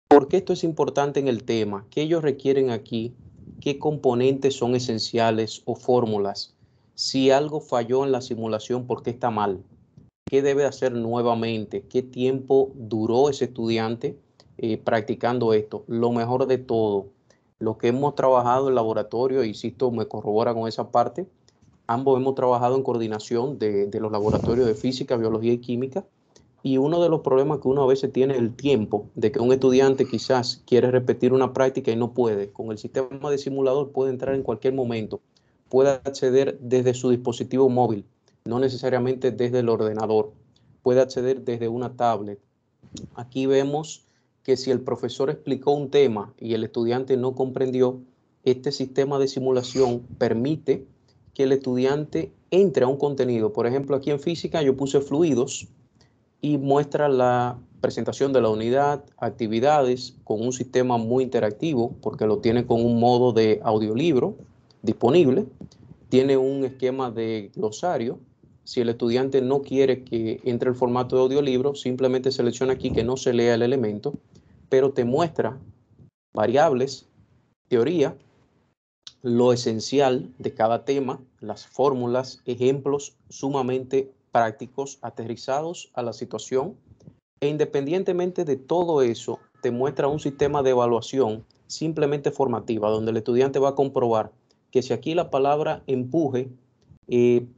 por qué esto es importante en el tema, qué ellos requieren aquí, qué componentes son esenciales o fórmulas, si algo falló en la simulación, por qué está mal. qué debe hacer nuevamente, qué tiempo duró ese estudiante practicando esto. Lo mejor de todo, lo que hemos trabajado en laboratorio, insisto, me corrobora con esa parte, ambos hemos trabajado en coordinación de los laboratorios de física, biología y química, y uno de los problemas que uno a veces tiene es el tiempo, de que un estudiante quizás quiere repetir una práctica y no puede. Con el sistema de simulador puede entrar en cualquier momento, puede acceder desde su dispositivo móvil, no necesariamente desde el ordenador, puede acceder desde una tablet. Aquí vemos que si el profesor explicó un tema y el estudiante no comprendió, este sistema de simulación permite que el estudiante entre a un contenido. Por ejemplo, aquí en física yo puse fluidos y muestra la presentación de la unidad, actividades con un sistema muy interactivo porque lo tiene con un modo de audiolibro disponible, tiene un esquema de glosario. Si el estudiante no quiere que entre el formato de audiolibro, simplemente selecciona aquí que no se lea el elemento, pero te muestra variables, teoría, lo esencial de cada tema, las fórmulas, ejemplos sumamente prácticos, aterrizados a la situación, e independientemente de todo eso, te muestra un sistema de evaluación simplemente formativa, donde el estudiante va a comprobar que si aquí la palabra empuje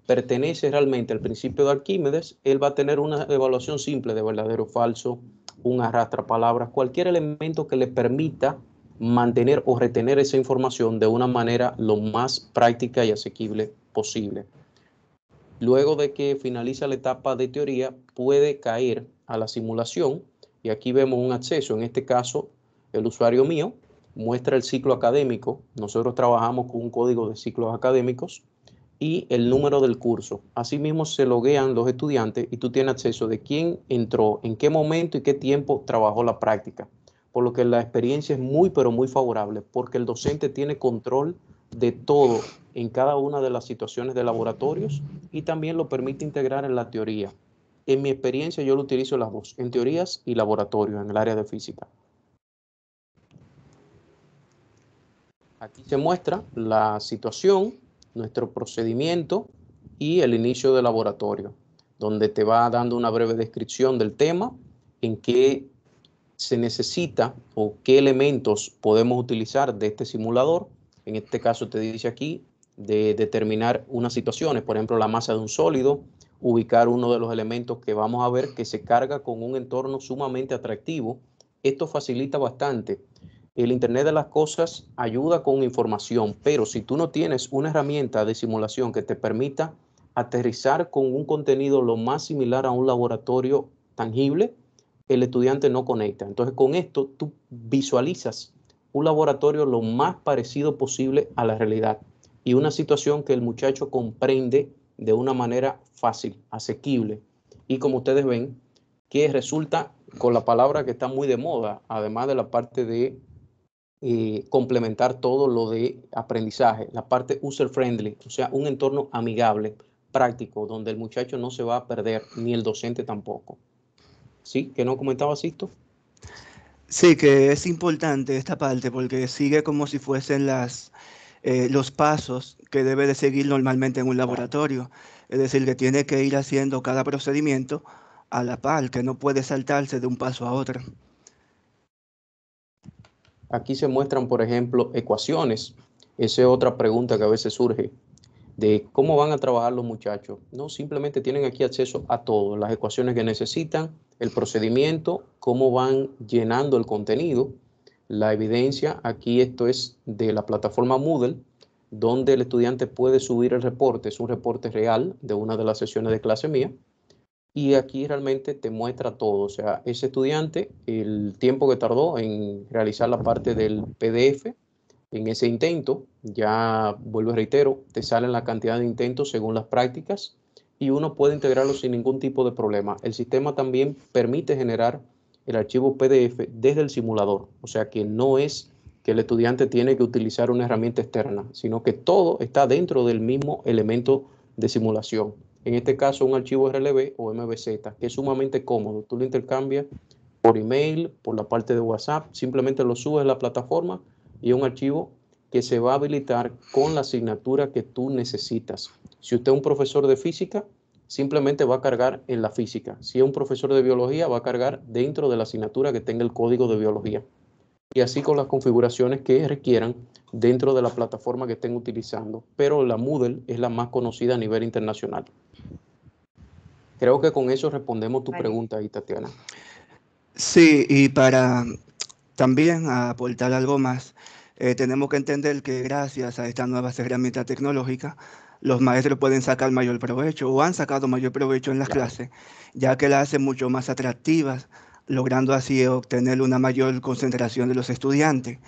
pertenece realmente al principio de Arquímedes, él va a tener una evaluación simple de verdadero o falso, un arrastra palabras, cualquier elemento que le permita mantener o retener esa información de una manera lo más práctica y asequible posible. Luego de que finaliza la etapa de teoría, puede caer a la simulación y aquí vemos un acceso. En este caso, el usuario mío muestra el ciclo académico. Nosotros trabajamos con un código de ciclos académicos y el número del curso. Asimismo, se loguean los estudiantes y tú tienes acceso de quién entró, en qué momento y qué tiempo trabajó la práctica. Por lo que la experiencia es muy, pero muy favorable, porque el docente tiene control de todo en cada una de las situaciones de laboratorios y también lo permite integrar en la teoría. En mi experiencia yo lo utilizo las dos, en teorías y laboratorios en el área de física. Aquí se muestra la situación, nuestro procedimiento y el inicio del laboratorio, donde te va dando una breve descripción del tema, en qué se necesita o qué elementos podemos utilizar de este simulador. En este caso te dice aquí de determinar unas situaciones, por ejemplo, la masa de un sólido, ubicar uno de los elementos que vamos a ver que se carga con un entorno sumamente atractivo. Esto facilita bastante. El Internet de las cosas ayuda con información, pero si tú no tienes una herramienta de simulación que te permita aterrizar con un contenido lo más similar a un laboratorio tangible, el estudiante no conecta. Entonces, con esto tú visualizas un laboratorio lo más parecido posible a la realidad y una situación que el muchacho comprende de una manera fácil, asequible. Y como ustedes ven, que resulta con la palabra que está muy de moda, además de la parte de complementar todo lo de aprendizaje, la parte user-friendly, o sea, un entorno amigable, práctico, donde el muchacho no se va a perder, ni el docente tampoco. ¿Sí? ¿Que no comentaba Sisto? Sí, que es importante esta parte porque sigue como si fuesen los pasos que debe de seguir normalmente en un laboratorio. Es decir, que tiene que ir haciendo cada procedimiento a la par, que no puede saltarse de un paso a otro. Aquí se muestran, por ejemplo, ecuaciones. Esa es otra pregunta que a veces surge, de cómo van a trabajar los muchachos. No, simplemente tienen aquí acceso a todo, las ecuaciones que necesitan, el procedimiento, cómo van llenando el contenido, la evidencia. Aquí esto es de la plataforma Moodle, donde el estudiante puede subir el reporte, es un reporte real de una de las sesiones de clase mía, y aquí realmente te muestra todo. O sea, ese estudiante, el tiempo que tardó en realizar la parte del PDF, en ese intento, ya vuelvo y reitero, te salen la cantidad de intentos según las prácticas y uno puede integrarlo sin ningún tipo de problema. El sistema también permite generar el archivo PDF desde el simulador, o sea que no es que el estudiante tiene que utilizar una herramienta externa, sino que todo está dentro del mismo elemento de simulación. En este caso, un archivo RLB o MVZ, que es sumamente cómodo. Tú lo intercambias por email, por la parte de WhatsApp, simplemente lo subes a la plataforma y un archivo que se va a habilitar con la asignatura que tú necesitas. Si usted es un profesor de física, simplemente va a cargar en la física. Si es un profesor de biología, va a cargar dentro de la asignatura que tenga el código de biología. Y así con las configuraciones que requieran dentro de la plataforma que estén utilizando. Pero la Moodle es la más conocida a nivel internacional. Creo que con eso respondemos tu pregunta ahí, Tatiana. Sí, y para también aportar algo más, tenemos que entender que gracias a estas nuevas herramientas tecnológicas, los maestros pueden sacar mayor provecho o han sacado mayor provecho en las clases, ya que las hacen mucho más atractivas, logrando así obtener una mayor concentración de los estudiantes.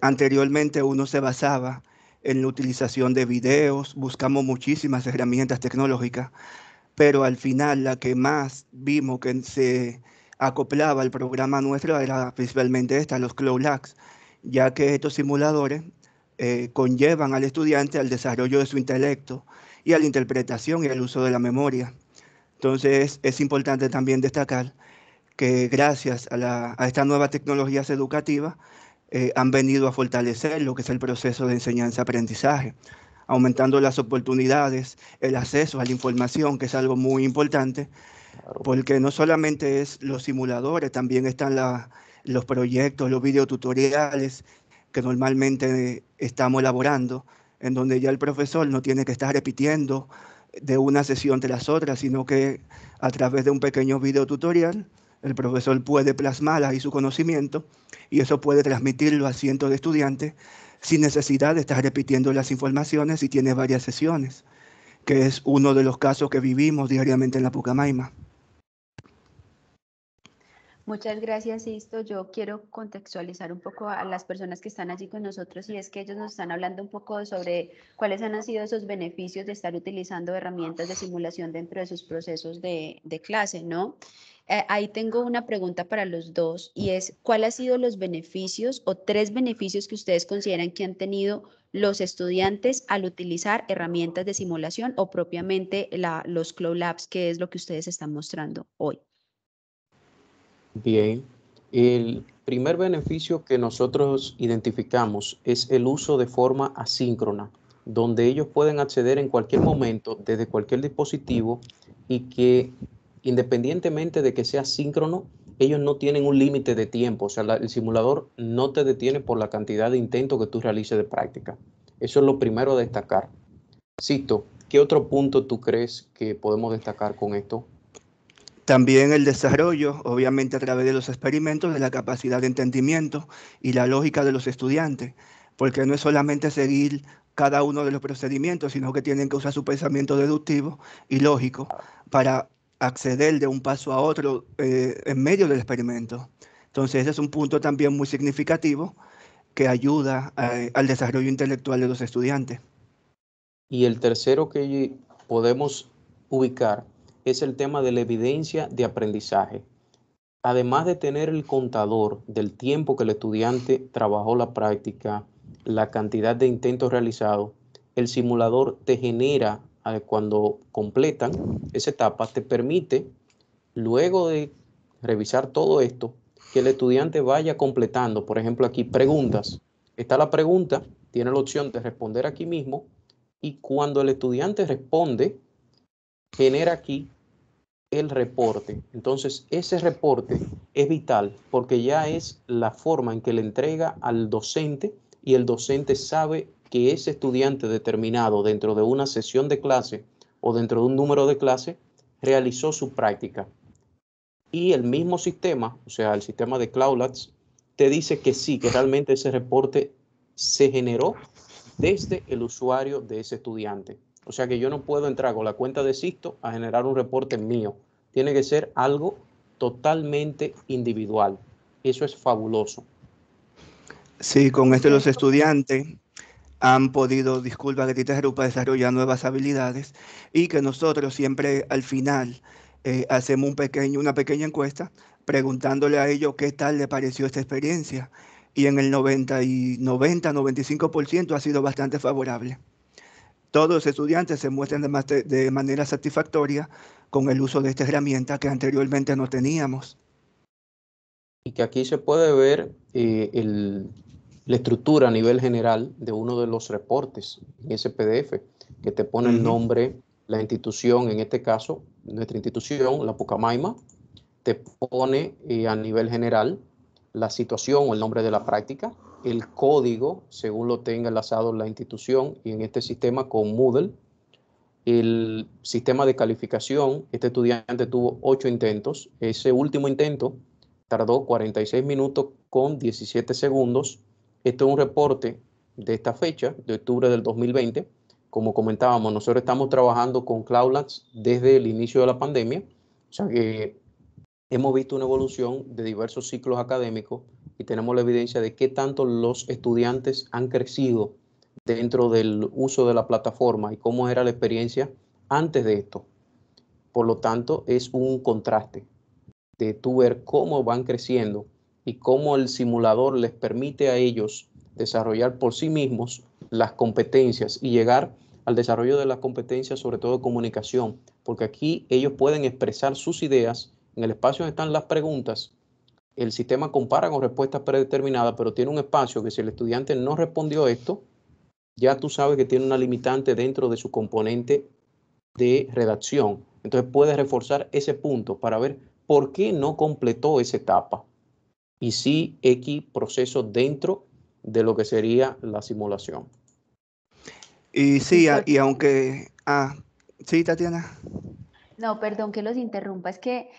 Anteriormente uno se basaba en la utilización de videos, buscamos muchísimas herramientas tecnológicas, pero al final la que más vimos que se acoplaba al programa nuestro era principalmente esta, los Cloud Labs, ya que estos simuladores conllevan al estudiante al desarrollo de su intelecto y a la interpretación y al uso de la memoria. Entonces es importante también destacar que gracias a estas nuevas tecnologías educativas han venido a fortalecer lo que es el proceso de enseñanza-aprendizaje, aumentando las oportunidades, el acceso a la información, que es algo muy importante, porque no solamente es los simuladores, también están los proyectos, los videotutoriales que normalmente estamos elaborando, en donde ya el profesor no tiene que estar repitiendo de una sesión tras otra, sino que a través de un pequeño videotutorial, el profesor puede plasmar ahí su conocimiento y eso puede transmitirlo a cientos de estudiantes sin necesidad de estar repitiendo las informaciones si tiene varias sesiones, que es uno de los casos que vivimos diariamente en la Pucamaima. Muchas gracias, Sisto. Yo quiero contextualizar un poco a las personas que están allí con nosotros y es que ellos nos están hablando un poco sobre cuáles han sido esos beneficios de estar utilizando herramientas de simulación dentro de sus procesos de clase, ¿no? Ahí tengo una pregunta para los dos y es, ¿cuáles han sido los beneficios o 3 beneficios que ustedes consideran que han tenido los estudiantes al utilizar herramientas de simulación o propiamente los Cloud Labs, que es lo que ustedes están mostrando hoy? Bien, el primer beneficio que nosotros identificamos es el uso de forma asíncrona, donde ellos pueden acceder en cualquier momento desde cualquier dispositivo y que independientemente de que sea síncrono, ellos no tienen un límite de tiempo, o sea, el simulador no te detiene por la cantidad de intentos que tú realices de práctica. Eso es lo primero a destacar. Sisto, ¿qué otro punto tú crees que podemos destacar con esto? También el desarrollo, obviamente a través de los experimentos, de la capacidad de entendimiento y la lógica de los estudiantes, porque no es solamente seguir cada uno de los procedimientos, sino que tienen que usar su pensamiento deductivo y lógico para acceder de un paso a otro en medio del experimento. Entonces, ese es un punto también muy significativo que ayuda al desarrollo intelectual de los estudiantes. Y el tercero que podemos ubicar es el tema de la evidencia de aprendizaje. Además de tener el contador del tiempo que el estudiante trabajó la práctica, la cantidad de intentos realizados, el simulador te genera, cuando completan esa etapa, te permite, luego de revisar todo esto, que el estudiante vaya completando. Por ejemplo, aquí preguntas. Está la pregunta, tiene la opción de responder aquí mismo y cuando el estudiante responde, genera aquí el reporte. Entonces, ese reporte es vital porque ya es la forma en que le entrega al docente y el docente sabe que ese estudiante determinado dentro de una sesión de clase o dentro de un número de clase realizó su práctica. Y el mismo sistema, o sea, el sistema de Cloud Labs, te dice que sí, que realmente ese reporte se generó desde el usuario de ese estudiante. O sea que yo no puedo entrar con la cuenta de Sisto a generar un reporte mío. Tiene que ser algo totalmente individual. Eso es fabuloso. Sí, con esto los estudiantes han podido, disculpa que te interrumpa, desarrollar nuevas habilidades y que nosotros siempre al final hacemos una pequeña encuesta preguntándole a ellos qué tal le pareció esta experiencia y en el 95% ha sido bastante favorable. Todos los estudiantes se muestran de manera satisfactoria con el uso de esta herramienta que anteriormente no teníamos. Y que aquí se puede ver la estructura a nivel general de uno de los reportes en ese PDF, que te pone el nombre, La institución, en este caso, nuestra institución, la Pucamaima, te pone a nivel general la situación o el nombre de la práctica, el código, según lo tenga enlazado la institución, y en este sistema con Moodle, el sistema de calificación. Este estudiante tuvo 8 intentos. Ese último intento tardó 46 minutos con 17 segundos. Esto es un reporte de esta fecha, de octubre del 2020. Como comentábamos, nosotros estamos trabajando con Cloud Labs desde el inicio de la pandemia. O sea que hemos visto una evolución de diversos ciclos académicos y tenemos la evidencia de qué tanto los estudiantes han crecido dentro del uso de la plataforma y cómo era la experiencia antes de esto. Por lo tanto, es un contraste de tú ver cómo van creciendo y cómo el simulador les permite a ellos desarrollar por sí mismos las competencias y llegar al desarrollo de las competencias, sobre todo de comunicación, porque aquí ellos pueden expresar sus ideas. En el espacio donde están las preguntas, el sistema compara con respuestas predeterminadas, pero tiene un espacio que si el estudiante no respondió esto, ya tú sabes que tiene una limitante dentro de su componente de redacción. Entonces puedes reforzar ese punto para ver por qué no completó esa etapa y sí X proceso dentro de lo que sería la simulación. Y sí, Víctor, y aunque... sí, Tatiana. no, perdón que los interrumpa, es que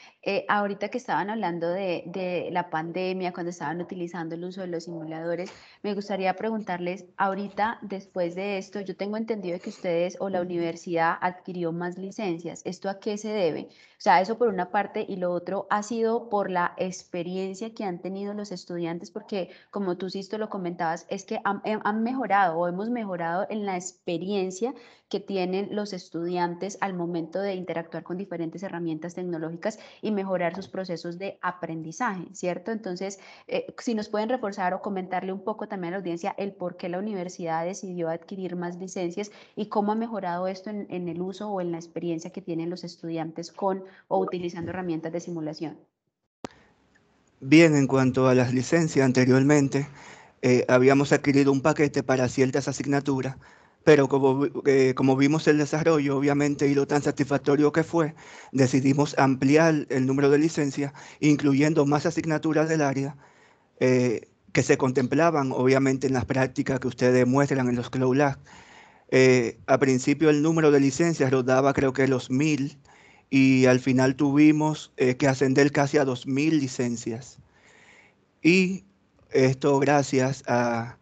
ahorita que estaban hablando de la pandemia, cuando estaban utilizando el uso de los simuladores, me gustaría preguntarles, ahorita, después de esto, yo tengo entendido que ustedes o la universidad adquirió más licencias. ¿Esto a qué se debe? O sea, eso por una parte, y lo otro ha sido por la experiencia que han tenido los estudiantes, porque como tú sí lo comentabas, es que han mejorado o hemos mejorado en la experiencia que tienen los estudiantes al momento de interactuar con diferentes herramientas tecnológicas y mejorar sus procesos de aprendizaje, ¿cierto? Entonces, si nos pueden reforzar o comentarle un poco también a la audiencia el por qué la universidad decidió adquirir más licencias y cómo ha mejorado esto en el uso o en la experiencia que tienen los estudiantes con o utilizando herramientas de simulación. Bien, en cuanto a las licencias, anteriormente habíamos adquirido un paquete para ciertas asignaturas, pero como vimos el desarrollo, obviamente, y lo tan satisfactorio que fue, decidimos ampliar el número de licencias, incluyendo más asignaturas del área que se contemplaban, obviamente, en las prácticas que ustedes muestran en los Cloud Labs. A principio el número de licencias rodaba creo que los 1000 y al final tuvimos que ascender casi a 2000 licencias. Y esto gracias a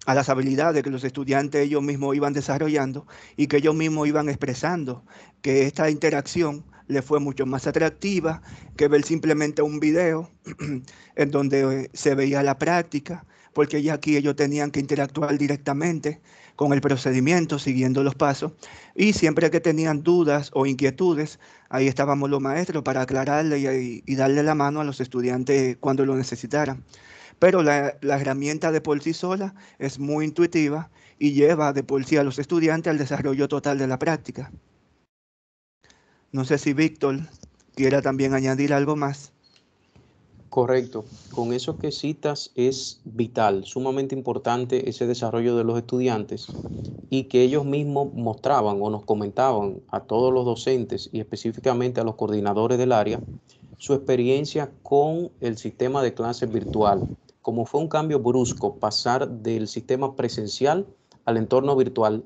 las habilidades que los estudiantes ellos mismos iban desarrollando y que ellos mismos iban expresando, que esta interacción le fue mucho más atractiva que ver simplemente un video en donde se veía la práctica, porque ya aquí ellos tenían que interactuar directamente con el procedimiento, siguiendo los pasos, y siempre que tenían dudas o inquietudes, ahí estábamos los maestros para aclararle y darle la mano a los estudiantes cuando lo necesitaran. Pero la herramienta de por sí sola es muy intuitiva y lleva de por sí a los estudiantes al desarrollo total de la práctica. No sé si Víctor quiera también añadir algo más. Correcto. Con eso que citas es vital, sumamente importante ese desarrollo de los estudiantes y que ellos mismos mostraban o nos comentaban a todos los docentes y específicamente a los coordinadores del área su experiencia con el sistema de clases virtual. Como fue un cambio brusco pasar del sistema presencial al entorno virtual,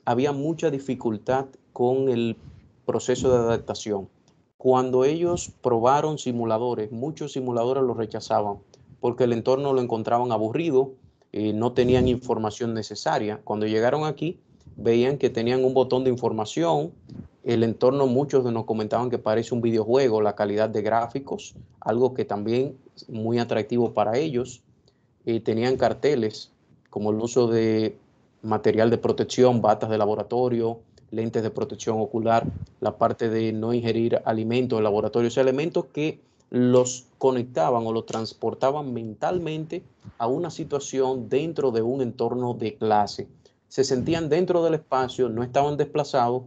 había mucha dificultad con el proceso de adaptación. Cuando ellos probaron simuladores, muchos simuladores los rechazaban porque el entorno lo encontraban aburrido, no tenían información necesaria. Cuando llegaron aquí, veían que tenían un botón de información. El entorno, muchos nos comentaban que parece un videojuego, la calidad de gráficos, algo que también es muy atractivo para ellos. Tenían carteles como el uso de material de protección, batas de laboratorio, lentes de protección ocular, la parte de no ingerir alimentos de laboratorio, esos elementos que los conectaban o los transportaban mentalmente a una situación dentro de un entorno de clase. Se sentían dentro del espacio, no estaban desplazados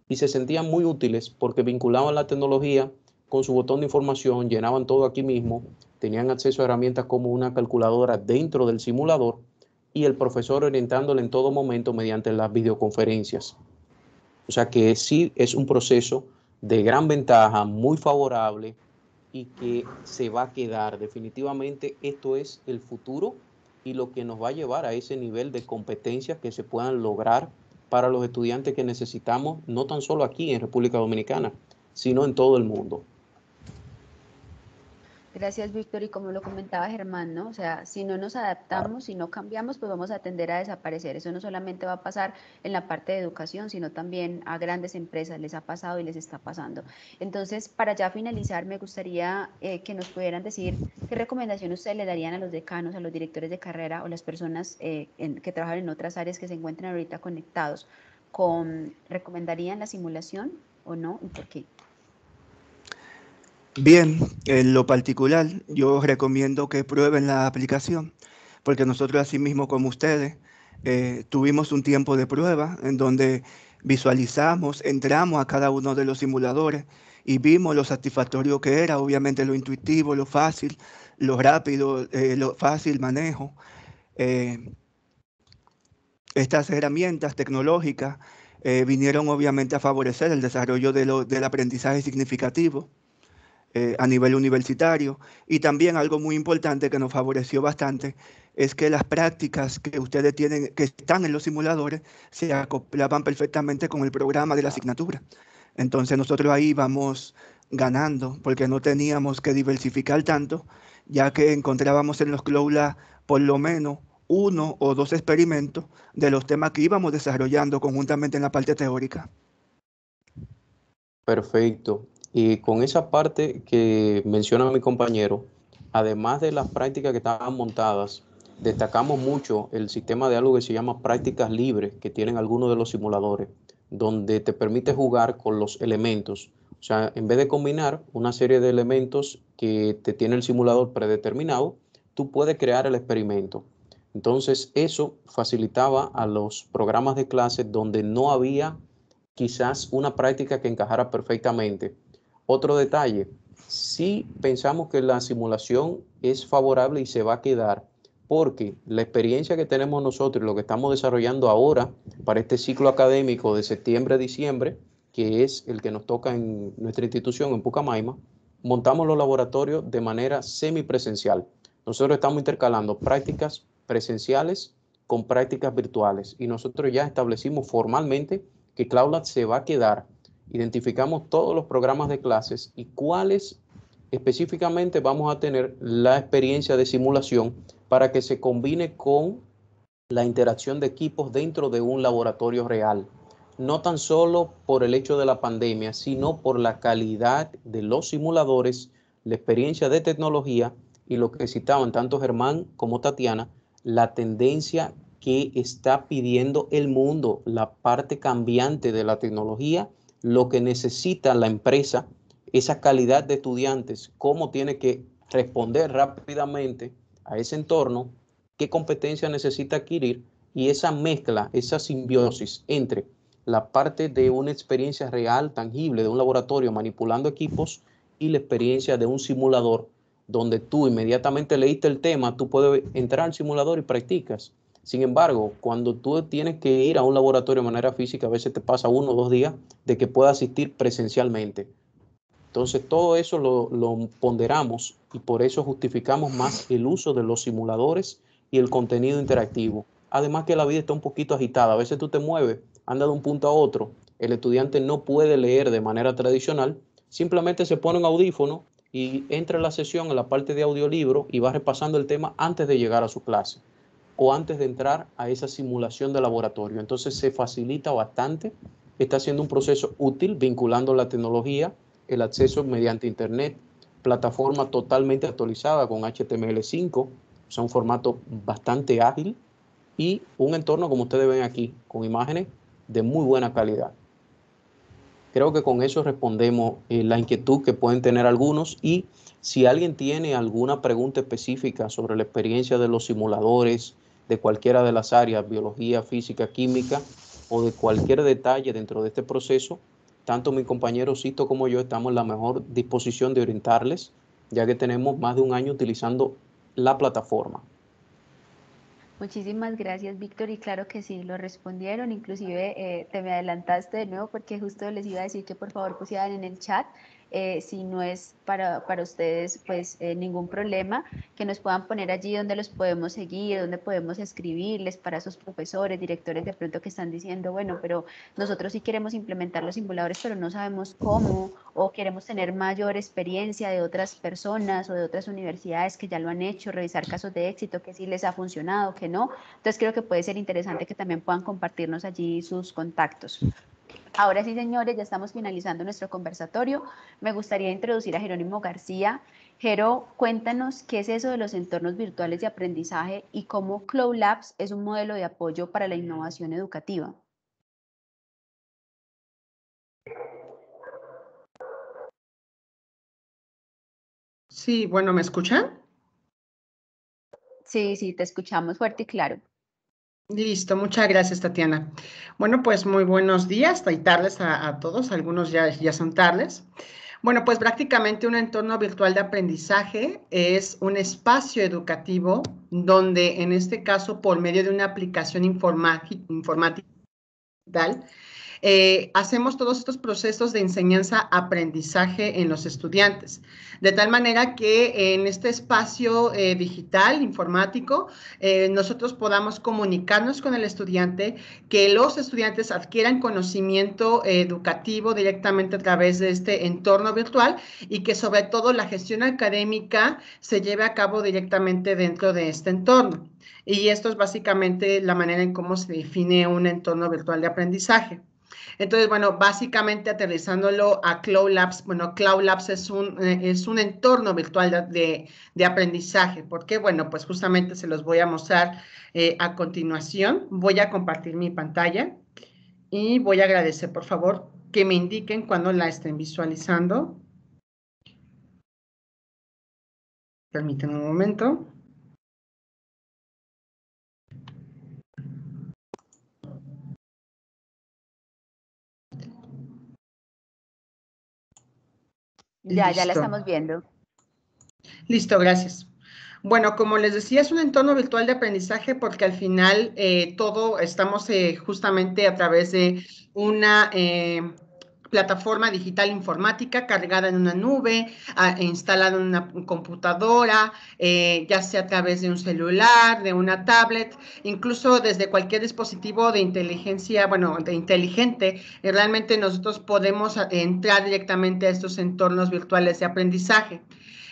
y se sentían muy útiles porque vinculaban la tecnología con su botón de información, llenaban todo aquí mismo, tenían acceso a herramientas como una calculadora dentro del simulador y el profesor orientándole en todo momento mediante las videoconferencias. O sea que sí es un proceso de gran ventaja, muy favorable y que se va a quedar. Definitivamente esto es el futuro y lo que nos va a llevar a ese nivel de competencias que se puedan lograr para los estudiantes que necesitamos, no tan solo aquí en República Dominicana, sino en todo el mundo. Gracias, Víctor. Y como lo comentaba Germán, ¿no? O sea, si no nos adaptamos, si no cambiamos, pues vamos a tender a desaparecer. Eso no solamente va a pasar en la parte de educación, sino también a grandes empresas. Les ha pasado y les está pasando. Entonces, para ya finalizar, me gustaría que nos pudieran decir qué recomendación ustedes le darían a los decanos, a los directores de carrera o las personas que trabajan en otras áreas que se encuentran ahorita conectados. ¿Recomendarían la simulación o no? ¿Y por qué? Bien, en lo particular, yo recomiendo que prueben la aplicación, porque nosotros, así mismo como ustedes, tuvimos un tiempo de prueba en donde visualizamos, entramos a cada uno de los simuladores y vimos lo satisfactorio que era, obviamente lo intuitivo, lo fácil, lo rápido, lo fácil manejo. Eh, Estas herramientas tecnológicas vinieron obviamente a favorecer el desarrollo del aprendizaje significativo a nivel universitario. Y también algo muy importante que nos favoreció bastante es que las prácticas que ustedes tienen, que están en los simuladores, se acoplaban perfectamente con el programa de la asignatura. Entonces nosotros ahí vamos ganando porque no teníamos que diversificar tanto, ya que encontrábamos en los Cloud por lo menos uno o dos experimentos de los temas que íbamos desarrollando conjuntamente en la parte teórica. Perfecto. Y con esa parte que menciona mi compañero, además de las prácticas que estaban montadas, destacamos mucho el sistema de algo que se llama prácticas libres que tienen algunos de los simuladores, donde te permite jugar con los elementos. O sea, en vez de combinar una serie de elementos que te tiene el simulador predeterminado, tú puedes crear el experimento. Entonces, eso facilitaba a los programas de clase donde no había quizás una práctica que encajara perfectamente. Otro detalle, si pensamos que la simulación es favorable y se va a quedar, porque la experiencia que tenemos nosotros y lo que estamos desarrollando ahora para este ciclo académico de septiembre a diciembre, que es el que nos toca en nuestra institución en Pucamaima, montamos los laboratorios de manera semipresencial. Nosotros estamos intercalando prácticas presenciales con prácticas virtuales y nosotros ya establecimos formalmente que Cloud Lab se va a quedar. Identificamos todos los programas de clases y cuáles específicamente vamos a tener la experiencia de simulación para que se combine con la interacción de equipos dentro de un laboratorio real. No tan solo por el hecho de la pandemia, sino por la calidad de los simuladores, la experiencia de tecnología y lo que citaban tanto Germán como Tatiana, la tendencia que está pidiendo el mundo, la parte cambiante de la tecnología, lo que necesita la empresa, esa calidad de estudiantes, cómo tiene que responder rápidamente a ese entorno, qué competencia necesita adquirir y esa mezcla, esa simbiosis entre la parte de una experiencia real, tangible, de un laboratorio manipulando equipos y la experiencia de un simulador donde tú inmediatamente leíste el tema, tú puedes entrar al simulador y practicas. Sin embargo, cuando tú tienes que ir a un laboratorio de manera física, a veces te pasa 1 o 2 días de que puedas asistir presencialmente. Entonces, todo eso lo ponderamos y por eso justificamos más el uso de los simuladores y el contenido interactivo. Además que la vida está un poquito agitada. A veces tú te mueves, andas de un punto a otro. El estudiante no puede leer de manera tradicional. Simplemente se pone un audífono y entra en la sesión en la parte de audiolibro y va repasando el tema antes de llegar a su clase o antes de entrar a esa simulación de laboratorio. Entonces se facilita bastante. Está siendo un proceso útil vinculando la tecnología, el acceso mediante Internet, plataforma totalmente actualizada con HTML5, o sea, un formato bastante ágil y un entorno como ustedes ven aquí, con imágenes de muy buena calidad. Creo que con eso respondemos la inquietud que pueden tener algunos y si alguien tiene alguna pregunta específica sobre la experiencia de los simuladores, de cualquiera de las áreas, biología, física, química o de cualquier detalle dentro de este proceso, tanto mi compañero Sisto como yo estamos en la mejor disposición de orientarles, ya que tenemos más de un año utilizando la plataforma. Muchísimas gracias, Víctor, y claro que sí, lo respondieron, inclusive te me adelantaste de nuevo porque justo les iba a decir que por favor pusieran en el chat, si no es para ustedes pues ningún problema, que nos puedan poner allí donde los podemos seguir, donde podemos escribirles para esos profesores, directores de pronto que están diciendo, bueno, pero nosotros sí queremos implementar los simuladores, pero no sabemos cómo, o queremos tener mayor experiencia de otras personas o de otras universidades que ya lo han hecho, revisar casos de éxito, que sí les ha funcionado, que no. Entonces creo que puede ser interesante que también puedan compartirnos allí sus contactos. Ahora sí, señores, ya estamos finalizando nuestro conversatorio. Me gustaría introducir a Jerónimo García. Jero, cuéntanos qué es eso de los entornos virtuales de aprendizaje y cómo Cloud Labs es un modelo de apoyo para la innovación educativa. Sí, bueno, ¿me escuchan? Sí, sí, te escuchamos fuerte y claro. Listo, muchas gracias, Tatiana. Bueno, pues muy buenos días y tardes a todos, algunos ya son tardes. Bueno, pues prácticamente un entorno virtual de aprendizaje es un espacio educativo donde, en este caso, por medio de una aplicación informática digital, hacemos todos estos procesos de enseñanza-aprendizaje en los estudiantes, de tal manera que en este espacio digital, informático, nosotros podamos comunicarnos con el estudiante, que los estudiantes adquieran conocimiento educativo directamente a través de este entorno virtual y que sobre todo la gestión académica se lleve a cabo directamente dentro de este entorno. Y esto es básicamente la manera en cómo se define un entorno virtual de aprendizaje. Entonces, bueno, básicamente aterrizándolo a Cloud Labs, bueno, Cloud Labs es un entorno virtual de aprendizaje. ¿Por qué? Bueno, pues justamente se los voy a mostrar a continuación. Voy a compartir mi pantalla y voy a agradecer, por favor, que me indiquen cuando la estén visualizando. Permítanme un momento. Ya la Listo. estamos viendo. Listo, gracias. Bueno, como les decía, es un entorno virtual de aprendizaje porque al final todo estamos justamente a través de una plataforma digital informática cargada en una nube, instalada en una computadora, ya sea a través de un celular, de una tablet, incluso desde cualquier dispositivo de inteligencia, bueno, de inteligente, realmente nosotros podemos entrar directamente a estos entornos virtuales de aprendizaje.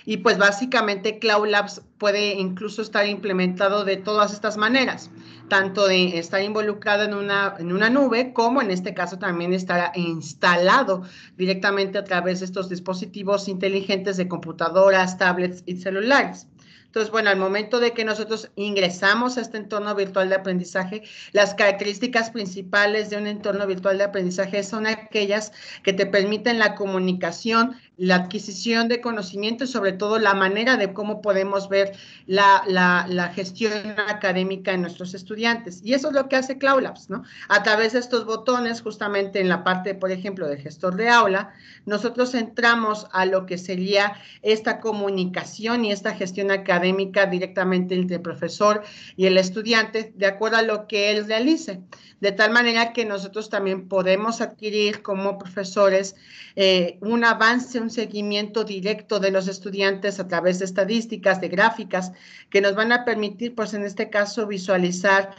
Y pues básicamente Cloud Labs puede incluso estar implementado de todas estas maneras, tanto de estar involucrado en una nube, como en este caso también estará instalado directamente a través de estos dispositivos inteligentes de computadoras, tablets y celulares. Entonces, bueno, al momento de que nosotros ingresamos a este entorno virtual de aprendizaje, las características principales de un entorno virtual de aprendizaje son aquellas que te permiten la comunicación, la adquisición de conocimiento y sobre todo la manera de cómo podemos ver la gestión académica en nuestros estudiantes. Y eso es lo que hace Cloud Labs, ¿no? A través de estos botones, justamente en la parte, por ejemplo, de gestor de aula, nosotros entramos a lo que sería esta comunicación y esta gestión académica directamente entre el profesor y el estudiante, de acuerdo a lo que él realice. De tal manera que nosotros también podemos adquirir como profesores un avance, un seguimiento directo de los estudiantes a través de estadísticas, de gráficas, que nos van a permitir, pues en este caso, visualizar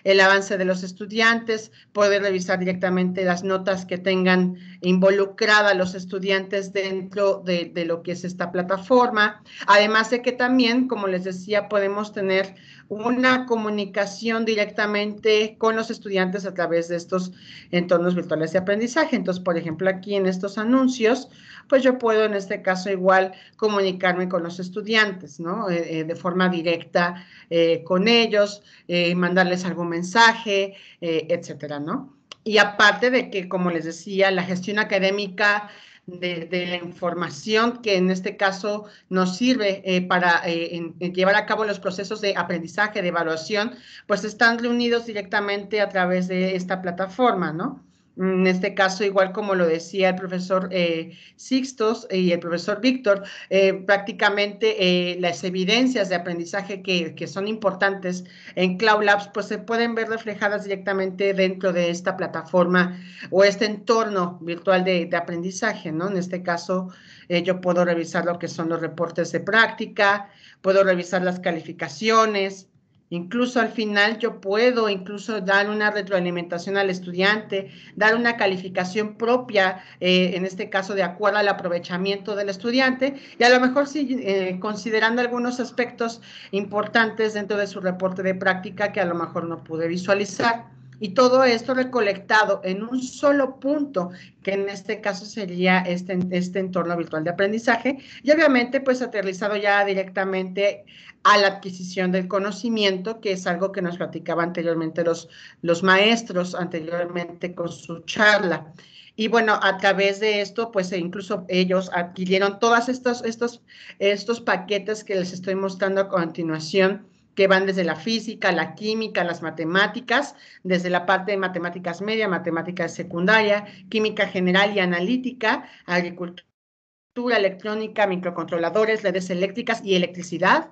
el avance de los estudiantes, poder revisar directamente las notas que tengan involucrada a los estudiantes dentro de lo que es esta plataforma. Además de que también, como les decía, podemos tener una comunicación directamente con los estudiantes a través de estos entornos virtuales de aprendizaje. Entonces, por ejemplo, aquí en estos anuncios, pues yo puedo en este caso igual comunicarme con los estudiantes, ¿no? De forma directa con ellos, mandarles algún mensaje, etcétera, ¿no? Y aparte de que, como les decía, la gestión académica de la información que en este caso nos sirve para en llevar a cabo los procesos de aprendizaje, de evaluación, pues están reunidos directamente a través de esta plataforma, ¿no? En este caso, igual como lo decía el profesor Sixtos y el profesor Víctor, prácticamente las evidencias de aprendizaje que son importantes en Cloud Labs, pues se pueden ver reflejadas directamente dentro de esta plataforma o este entorno virtual de aprendizaje, ¿no? En este caso, yo puedo revisar lo que son los reportes de práctica, puedo revisar las calificaciones. Incluso al final yo puedo incluso dar una retroalimentación al estudiante, dar una calificación propia, en este caso de acuerdo al aprovechamiento del estudiante, y a lo mejor sí, considerando algunos aspectos importantes dentro de su reporte de práctica que a lo mejor no pude visualizar. Y todo esto recolectado en un solo punto, que en este caso sería este entorno virtual de aprendizaje, y obviamente pues aterrizado ya directamente a la adquisición del conocimiento, que es algo que nos platicaba anteriormente los maestros, anteriormente con su charla. Y bueno, a través de esto, pues incluso ellos adquirieron todos estos paquetes que les estoy mostrando a continuación, que van desde la física, la química, las matemáticas, desde la parte de matemáticas media, matemáticas secundaria, química general y analítica, agricultura, electrónica, microcontroladores, redes eléctricas y electricidad,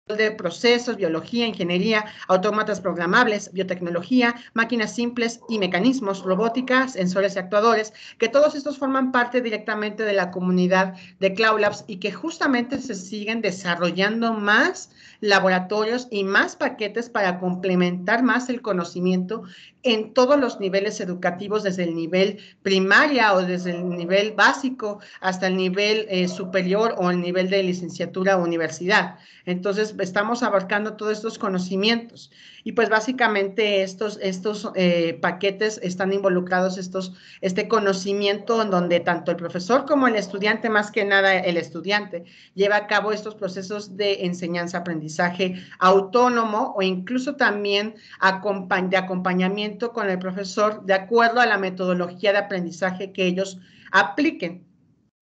de procesos, biología, ingeniería, autómatas programables, biotecnología, máquinas simples y mecanismos, robótica, sensores y actuadores, que todos estos forman parte directamente de la comunidad de Cloud Labs y que justamente se siguen desarrollando más laboratorios y más paquetes para complementar más el conocimiento en todos los niveles educativos, desde el nivel primaria o desde el nivel básico hasta el nivel superior o el nivel de licenciatura o universidad. Entonces, estamos abarcando todos estos conocimientos y pues básicamente estos paquetes están involucrados, este conocimiento en donde tanto el profesor como el estudiante, más que nada el estudiante, lleva a cabo estos procesos de enseñanza-aprendizaje autónomo o incluso también de acompañamiento con el profesor de acuerdo a la metodología de aprendizaje que ellos apliquen.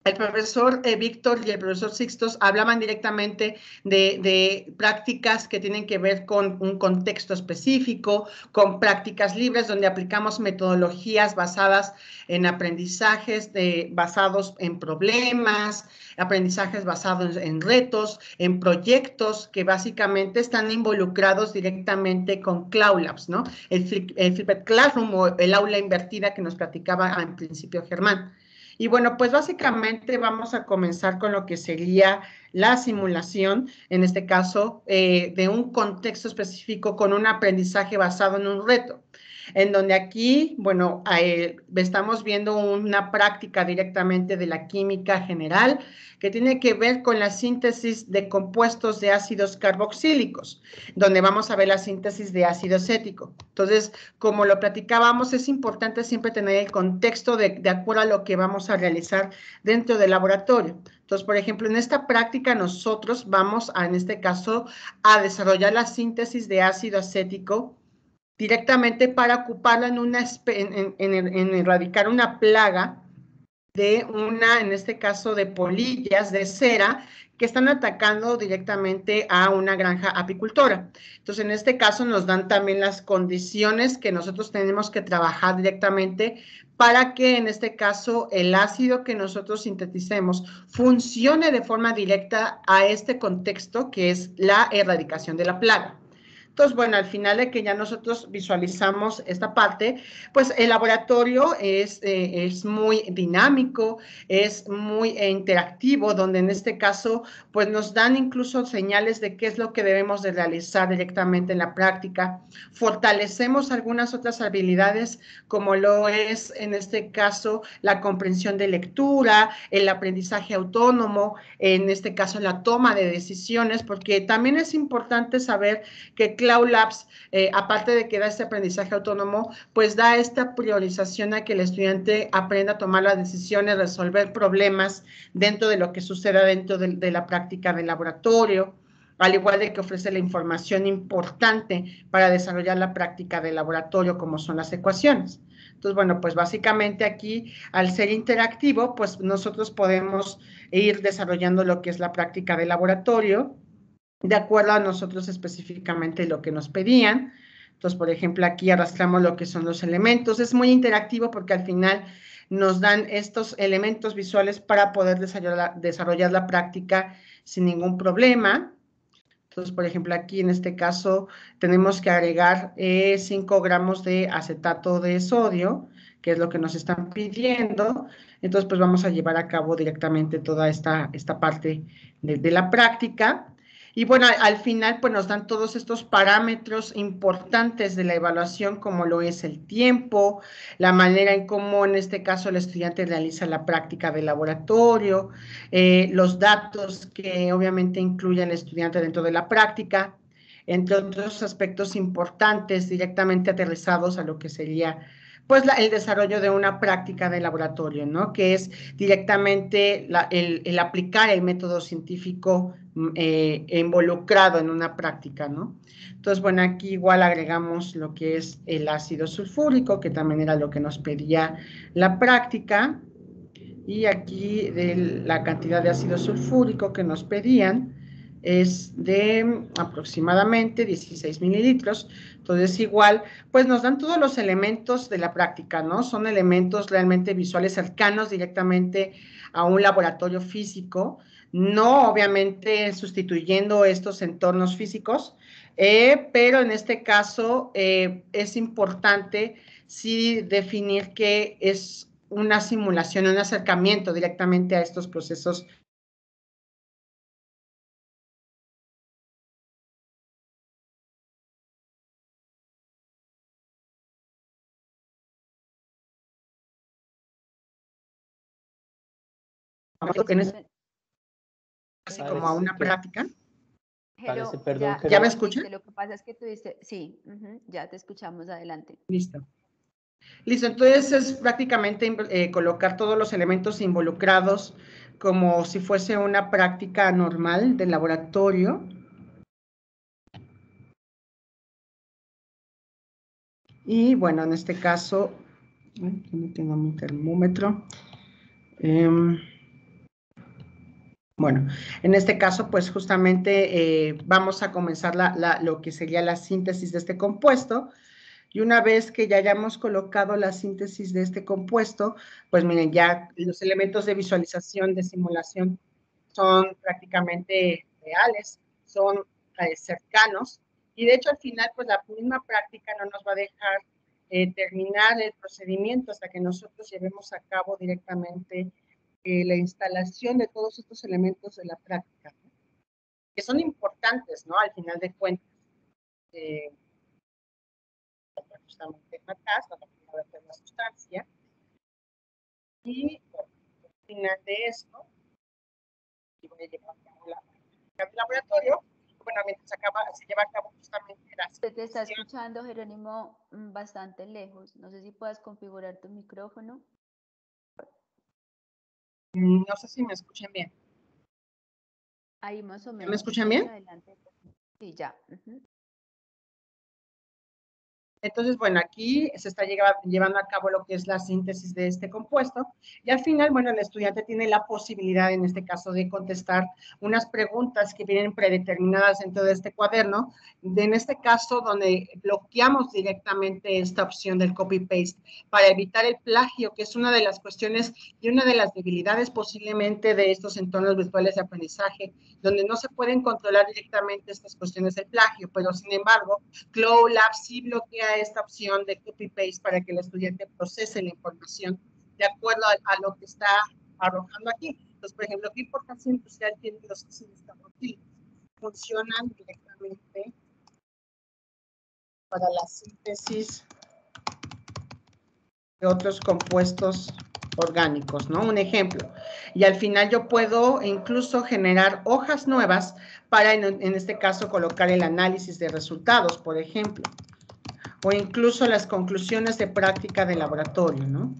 El profesor Víctor y el profesor Sixtos hablaban directamente de prácticas que tienen que ver con un contexto específico, con prácticas libres donde aplicamos metodologías basadas en aprendizajes basados en problemas, aprendizajes basados en retos, en proyectos que básicamente están involucrados directamente con Cloud Labs, ¿no? El Flipped Classroom o el aula invertida que nos platicaba al principio Germán. Y bueno, pues básicamente vamos a comenzar con lo que sería la simulación, en este caso, de un contexto específico con un aprendizaje basado en un reto, en donde aquí, bueno, estamos viendo una práctica directamente de la química general que tiene que ver con la síntesis de compuestos de ácidos carboxílicos, donde vamos a ver la síntesis de ácido acético. Entonces, como lo platicábamos, es importante siempre tener el contexto de acuerdo a lo que vamos a realizar dentro del laboratorio. Entonces, por ejemplo, en esta práctica nosotros vamos, en este caso, a desarrollar la síntesis de ácido acético directamente para ocuparla en erradicar una plaga de en este caso, de polillas de cera que están atacando directamente a una granja apicultora. Entonces, en este caso nos dan también las condiciones que nosotros tenemos que trabajar directamente para que, en este caso, el ácido que nosotros sinteticemos funcione de forma directa a este contexto que es la erradicación de la plaga. Entonces, bueno, al final de que ya nosotros visualizamos esta parte, pues el laboratorio es muy dinámico, es muy interactivo, donde en este caso, pues nos dan incluso señales de qué es lo que debemos de realizar directamente en la práctica. Fortalecemos algunas otras habilidades, como lo es, en este caso, la comprensión de lectura, el aprendizaje autónomo, en este caso, la toma de decisiones, porque también es importante saber que Cloud Labs, aparte de que da este aprendizaje autónomo, pues da esta priorización a que el estudiante aprenda a tomar las decisiones, resolver problemas dentro de lo que suceda dentro de la práctica del laboratorio, al igual de que ofrece la información importante para desarrollar la práctica del laboratorio, como son las ecuaciones. Entonces, bueno, pues básicamente aquí, al ser interactivo, pues nosotros podemos ir desarrollando lo que es la práctica del laboratorio, de acuerdo a nosotros específicamente lo que nos pedían. Entonces, por ejemplo, aquí arrastramos lo que son los elementos. Es muy interactivo porque al final nos dan estos elementos visuales para poder desarrollar la práctica sin ningún problema. Entonces, por ejemplo, aquí en este caso tenemos que agregar 5 gramos de acetato de sodio, que es lo que nos están pidiendo. Entonces, pues vamos a llevar a cabo directamente toda esta parte de la práctica. Y bueno, al final pues nos dan todos estos parámetros importantes de la evaluación, como lo es el tiempo, la manera en cómo en este caso el estudiante realiza la práctica de laboratorio, los datos que obviamente incluye el estudiante dentro de la práctica, entre otros aspectos importantes directamente aterrizados a lo que sería pues el desarrollo de una práctica de laboratorio, ¿no? Que es directamente el aplicar el método científico involucrado en una práctica, ¿no? Entonces, bueno, aquí igual agregamos lo que es el ácido sulfúrico, que también era lo que nos pedía la práctica, y aquí de la cantidad de ácido sulfúrico que nos pedían es de aproximadamente 16 mililitros. Entonces, igual, pues nos dan todos los elementos de la práctica, ¿no? Son elementos realmente visuales cercanos directamente a un laboratorio físico, no obviamente sustituyendo estos entornos físicos, pero en este caso es importante sí definir que es una simulación, un acercamiento directamente a estos procesos. Así como a una práctica. Parece, perdón, ¿Ya me escuchan? Lo que pasa es que tú dices, sí, ya te escuchamos, adelante. Listo. Listo, entonces es prácticamente colocar todos los elementos involucrados como si fuese una práctica normal de laboratorio. Y bueno, en este caso, aquí tengo mi termómetro. Bueno, en este caso, pues justamente vamos a comenzar lo que sería la síntesis de este compuesto. Y una vez que ya hayamos colocado la síntesis de este compuesto, pues miren, ya los elementos de visualización, de simulación, son prácticamente reales, son cercanos. Y de hecho, al final, pues la misma práctica no nos va a dejar terminar el procedimiento hasta que nosotros llevemos a cabo directamente la instalación de todos estos elementos de la práctica, ¿no? Que son importantes, ¿no? Al final de cuentas. Justamente acá, hasta la primera vez de la sustancia. Y bueno, al final de esto, y voy a llevar a cabo la práctica del laboratorio. Bueno, mientras se lleva a cabo justamente la síntesis. Te está escuchando, Jerónimo, bastante lejos. No sé si puedas configurar tu micrófono. No sé si me escuchan bien. Ahí más o menos. ¿Me escuchan bien? Adelante. Sí, ya. Entonces, bueno, aquí se está llevando a cabo lo que es la síntesis de este compuesto y al final, bueno, el estudiante tiene la posibilidad, en este caso, de contestar unas preguntas que vienen predeterminadas dentro de este cuaderno, en este caso, donde bloqueamos directamente esta opción del copy-paste para evitar el plagio, que es una de las cuestiones y una de las debilidades posiblemente de estos entornos virtuales de aprendizaje, donde no se pueden controlar directamente estas cuestiones del plagio, pero sin embargo, Cloud Lab sí bloquea esta opción de copy-paste para que el estudiante procese la información de acuerdo a lo que está arrojando aquí. Entonces, por ejemplo, ¿qué importancia industrial tienen los ácidos carboxílicos? Funcionan directamente para la síntesis de otros compuestos orgánicos, ¿no? Un ejemplo. Y al final yo puedo incluso generar hojas nuevas para, en este caso, colocar el análisis de resultados, por ejemplo. O incluso las conclusiones de práctica de laboratorio, ¿no?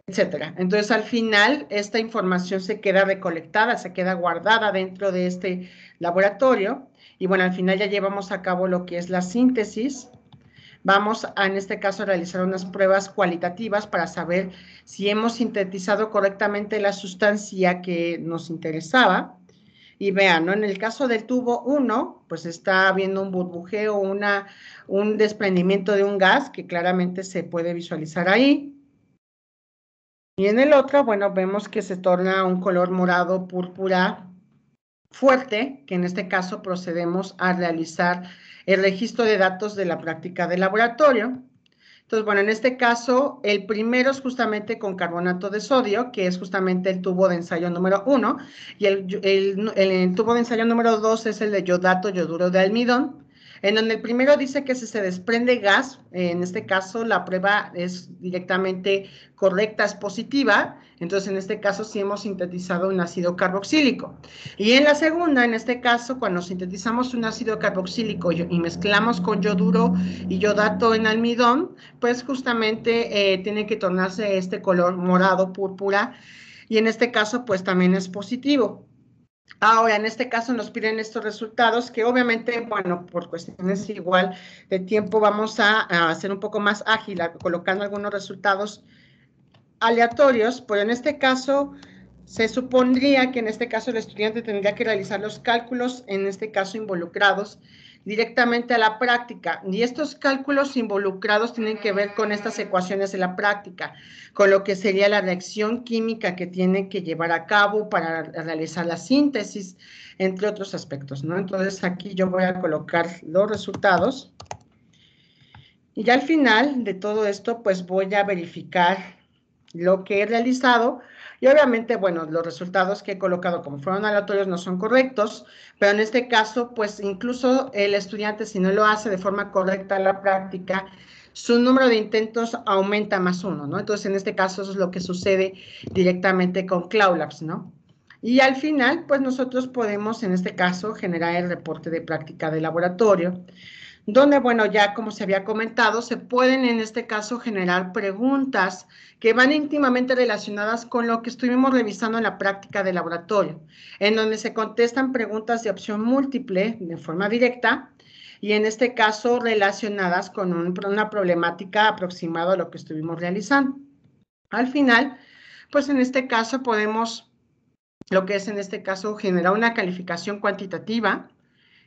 Etcétera. Entonces, al final, esta información se queda recolectada, se queda guardada dentro de este laboratorio. Y bueno, al final ya llevamos a cabo lo que es la síntesis. Vamos a, en este caso, a realizar unas pruebas cualitativas para saber si hemos sintetizado correctamente la sustancia que nos interesaba. Y vean, ¿no? En el caso del tubo 1, pues está habiendo un burbujeo, un desprendimiento de un gas que claramente se puede visualizar ahí. Y en el otro, bueno, vemos que se torna un color morado púrpura fuerte, que en este caso procedemos a realizar el registro de datos de la práctica de laboratorio. Entonces, bueno, en este caso, el primero es justamente con carbonato de sodio, que es justamente el tubo de ensayo número 1, y el tubo de ensayo número 2 es el de yodato yoduro de almidón, en donde el primero dice que si se desprende gas, en este caso la prueba es directamente correcta, es positiva, entonces en este caso sí hemos sintetizado un ácido carboxílico. Y en la segunda, en este caso, cuando sintetizamos un ácido carboxílico y mezclamos con yoduro y yodato en almidón, pues justamente tiene que tornarse este color morado, púrpura, y en este caso pues también es positivo. Ahora, en este caso nos piden estos resultados que obviamente, bueno, por cuestiones igual de tiempo vamos a hacer un poco más ágil, colocando algunos resultados aleatorios, pero en este caso se supondría que en este caso el estudiante tendría que realizar los cálculos, en este caso involucrados, directamente a la práctica. Y estos cálculos involucrados tienen que ver con estas ecuaciones de la práctica, con lo que sería la reacción química que tiene que llevar a cabo para realizar la síntesis, entre otros aspectos, ¿no? Entonces aquí yo voy a colocar los resultados. Y ya al final de todo esto, pues voy a verificar lo que he realizado y obviamente, bueno, los resultados que he colocado como fueron aleatorios no son correctos, pero en este caso, pues incluso el estudiante, si no lo hace de forma correcta en la práctica, su número de intentos aumenta +1, ¿no? Entonces, en este caso, eso es lo que sucede directamente con Cloud Labs, ¿no? Y al final, pues nosotros podemos, en este caso, generar el reporte de práctica de laboratorio, donde, bueno, ya como se había comentado, se pueden en este caso generar preguntas que van íntimamente relacionadas con lo que estuvimos revisando en la práctica de laboratorio, en donde se contestan preguntas de opción múltiple de forma directa y en este caso relacionadas con una problemática aproximada a lo que estuvimos realizando. Al final, pues en este caso podemos, lo que es en este caso, generar una calificación cuantitativa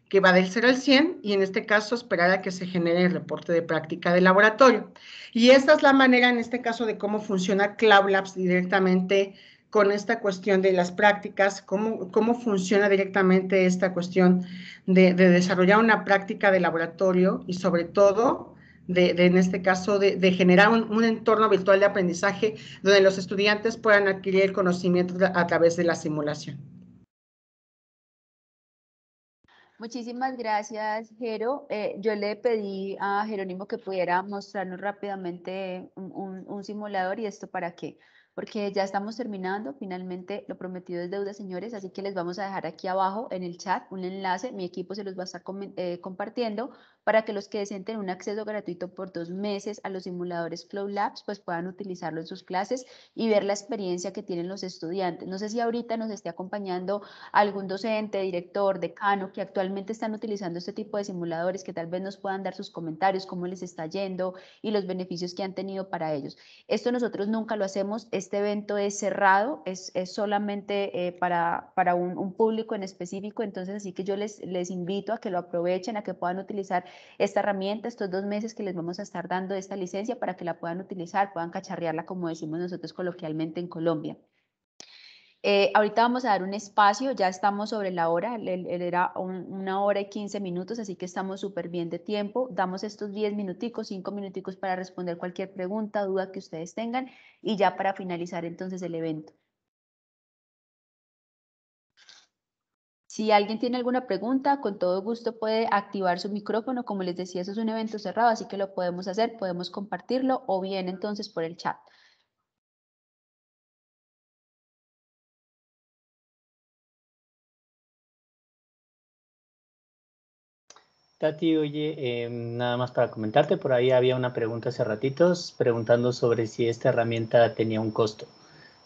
que va del 0 al 100 y en este caso esperar a que se genere el reporte de práctica de laboratorio. Y esta es la manera en este caso de cómo funciona Cloud Labs directamente con esta cuestión de las prácticas, cómo funciona directamente esta cuestión de desarrollar una práctica de laboratorio y sobre todo en este caso de generar un entorno virtual de aprendizaje donde los estudiantes puedan adquirir el conocimiento a través de la simulación. Muchísimas gracias, Jero. Yo le pedí a Jerónimo que pudiera mostrarnos rápidamente un simulador. ¿Y esto para qué? Porque ya estamos terminando, finalmente lo prometido es deuda, señores, así que les vamos a dejar aquí abajo en el chat un enlace, mi equipo se los va a estar compartiendo para que los que deseen tener un acceso gratuito por 2 meses a los simuladores Cloud Labs, pues puedan utilizarlo en sus clases y ver la experiencia que tienen los estudiantes. No sé si ahorita nos esté acompañando algún docente, director, decano, que actualmente están utilizando este tipo de simuladores, que tal vez nos puedan dar sus comentarios, cómo les está yendo y los beneficios que han tenido para ellos. Esto nosotros nunca lo hacemos, este evento es cerrado, es solamente para un público en específico, entonces así que yo les invito a que lo aprovechen, a que puedan utilizar esta herramienta, estos 2 meses que les vamos a estar dando esta licencia para que la puedan utilizar, puedan cacharrearla como decimos nosotros coloquialmente en Colombia. Ahorita vamos a dar un espacio, ya estamos sobre la hora, era 1 hora y 15 minutos, así que estamos súper bien de tiempo. Damos estos 10 minuticos, 5 minuticos para responder cualquier pregunta, duda que ustedes tengan y ya para finalizar entonces el evento. Si alguien tiene alguna pregunta, con todo gusto puede activar su micrófono. Como les decía, eso es un evento cerrado, así que lo podemos hacer, podemos compartirlo o bien entonces por el chat. Tati, oye, nada más para comentarte, por ahí había una pregunta hace ratitos preguntando sobre si esta herramienta tenía un costo.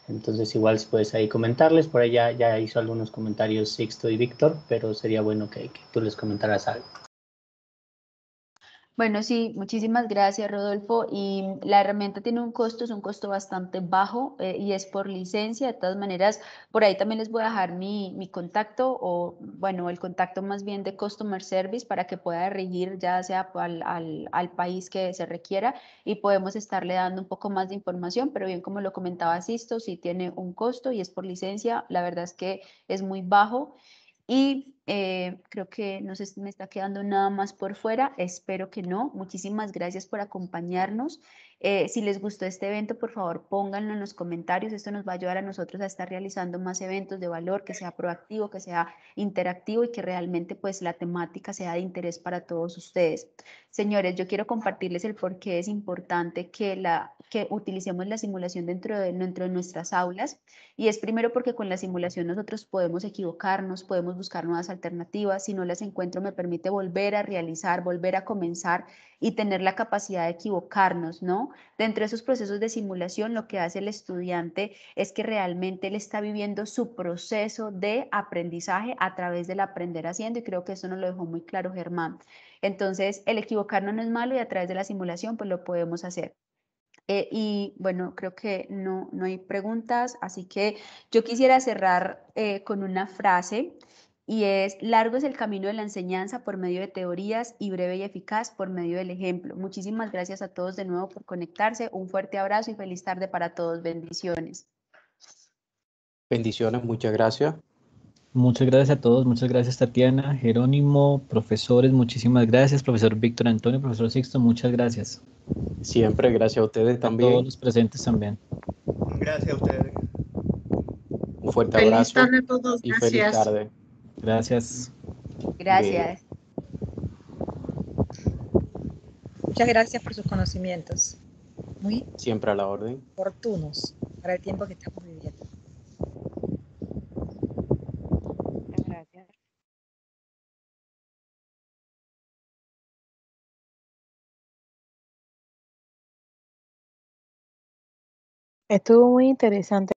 Entonces igual si puedes ahí comentarles, por ahí ya hizo algunos comentarios Sixto y Víctor, pero sería bueno que tú les comentaras algo. Bueno, sí, muchísimas gracias, Rodolfo. Y la herramienta tiene un costo, es un costo bastante bajo y es por licencia. De todas maneras, por ahí también les voy a dejar mi contacto o, bueno, el contacto más bien de Customer Service para que pueda dirigir ya sea al país que se requiera y podemos estarle dando un poco más de información. Pero bien, como lo comentaba Sisto, sí tiene un costo y es por licencia. La verdad es que es muy bajo. Y creo que no sé si me está quedando nada más por fuera, espero que no. Muchísimas gracias por acompañarnos. Si les gustó este evento, por favor pónganlo en los comentarios. Esto nos va a ayudar a nosotros a estar realizando más eventos de valor, que sea proactivo, que sea interactivo y que realmente pues la temática sea de interés para todos ustedes. Señores, yo quiero compartirles el por qué es importante que utilicemos la simulación dentro de nuestras aulas. Y es primero porque con la simulación nosotros podemos equivocarnos, podemos buscar nuevas alternativas. Si no las encuentro, me permite volver a realizar, volver a comenzar y tener la capacidad de equivocarnos, ¿no? Dentro de esos procesos de simulación, lo que hace el estudiante es que realmente él está viviendo su proceso de aprendizaje a través del aprender haciendo, y creo que eso nos lo dejó muy claro Germán. Entonces, el equivocarnos no es malo y a través de la simulación, pues lo podemos hacer. Y bueno, creo que no hay preguntas, así que yo quisiera cerrar con una frase y es: largo es el camino de la enseñanza por medio de teorías y breve y eficaz por medio del ejemplo. Muchísimas gracias a todos de nuevo por conectarse, un fuerte abrazo y feliz tarde para todos. Bendiciones. Bendiciones, muchas gracias. Muchas gracias a todos, muchas gracias Tatiana, Jerónimo, profesores, muchísimas gracias, profesor Víctor Antonio, profesor Sixto, muchas gracias. Siempre gracias a ustedes A todos también. los presentes también. Gracias a ustedes. Un fuerte Feliz abrazo tarde a todos, y feliz gracias. tarde. Gracias. Bien, Gracias. Muchas gracias por sus conocimientos, muy siempre a la orden. oportunos para el tiempo que estamos viviendo. Muchas gracias. Estuvo muy interesante.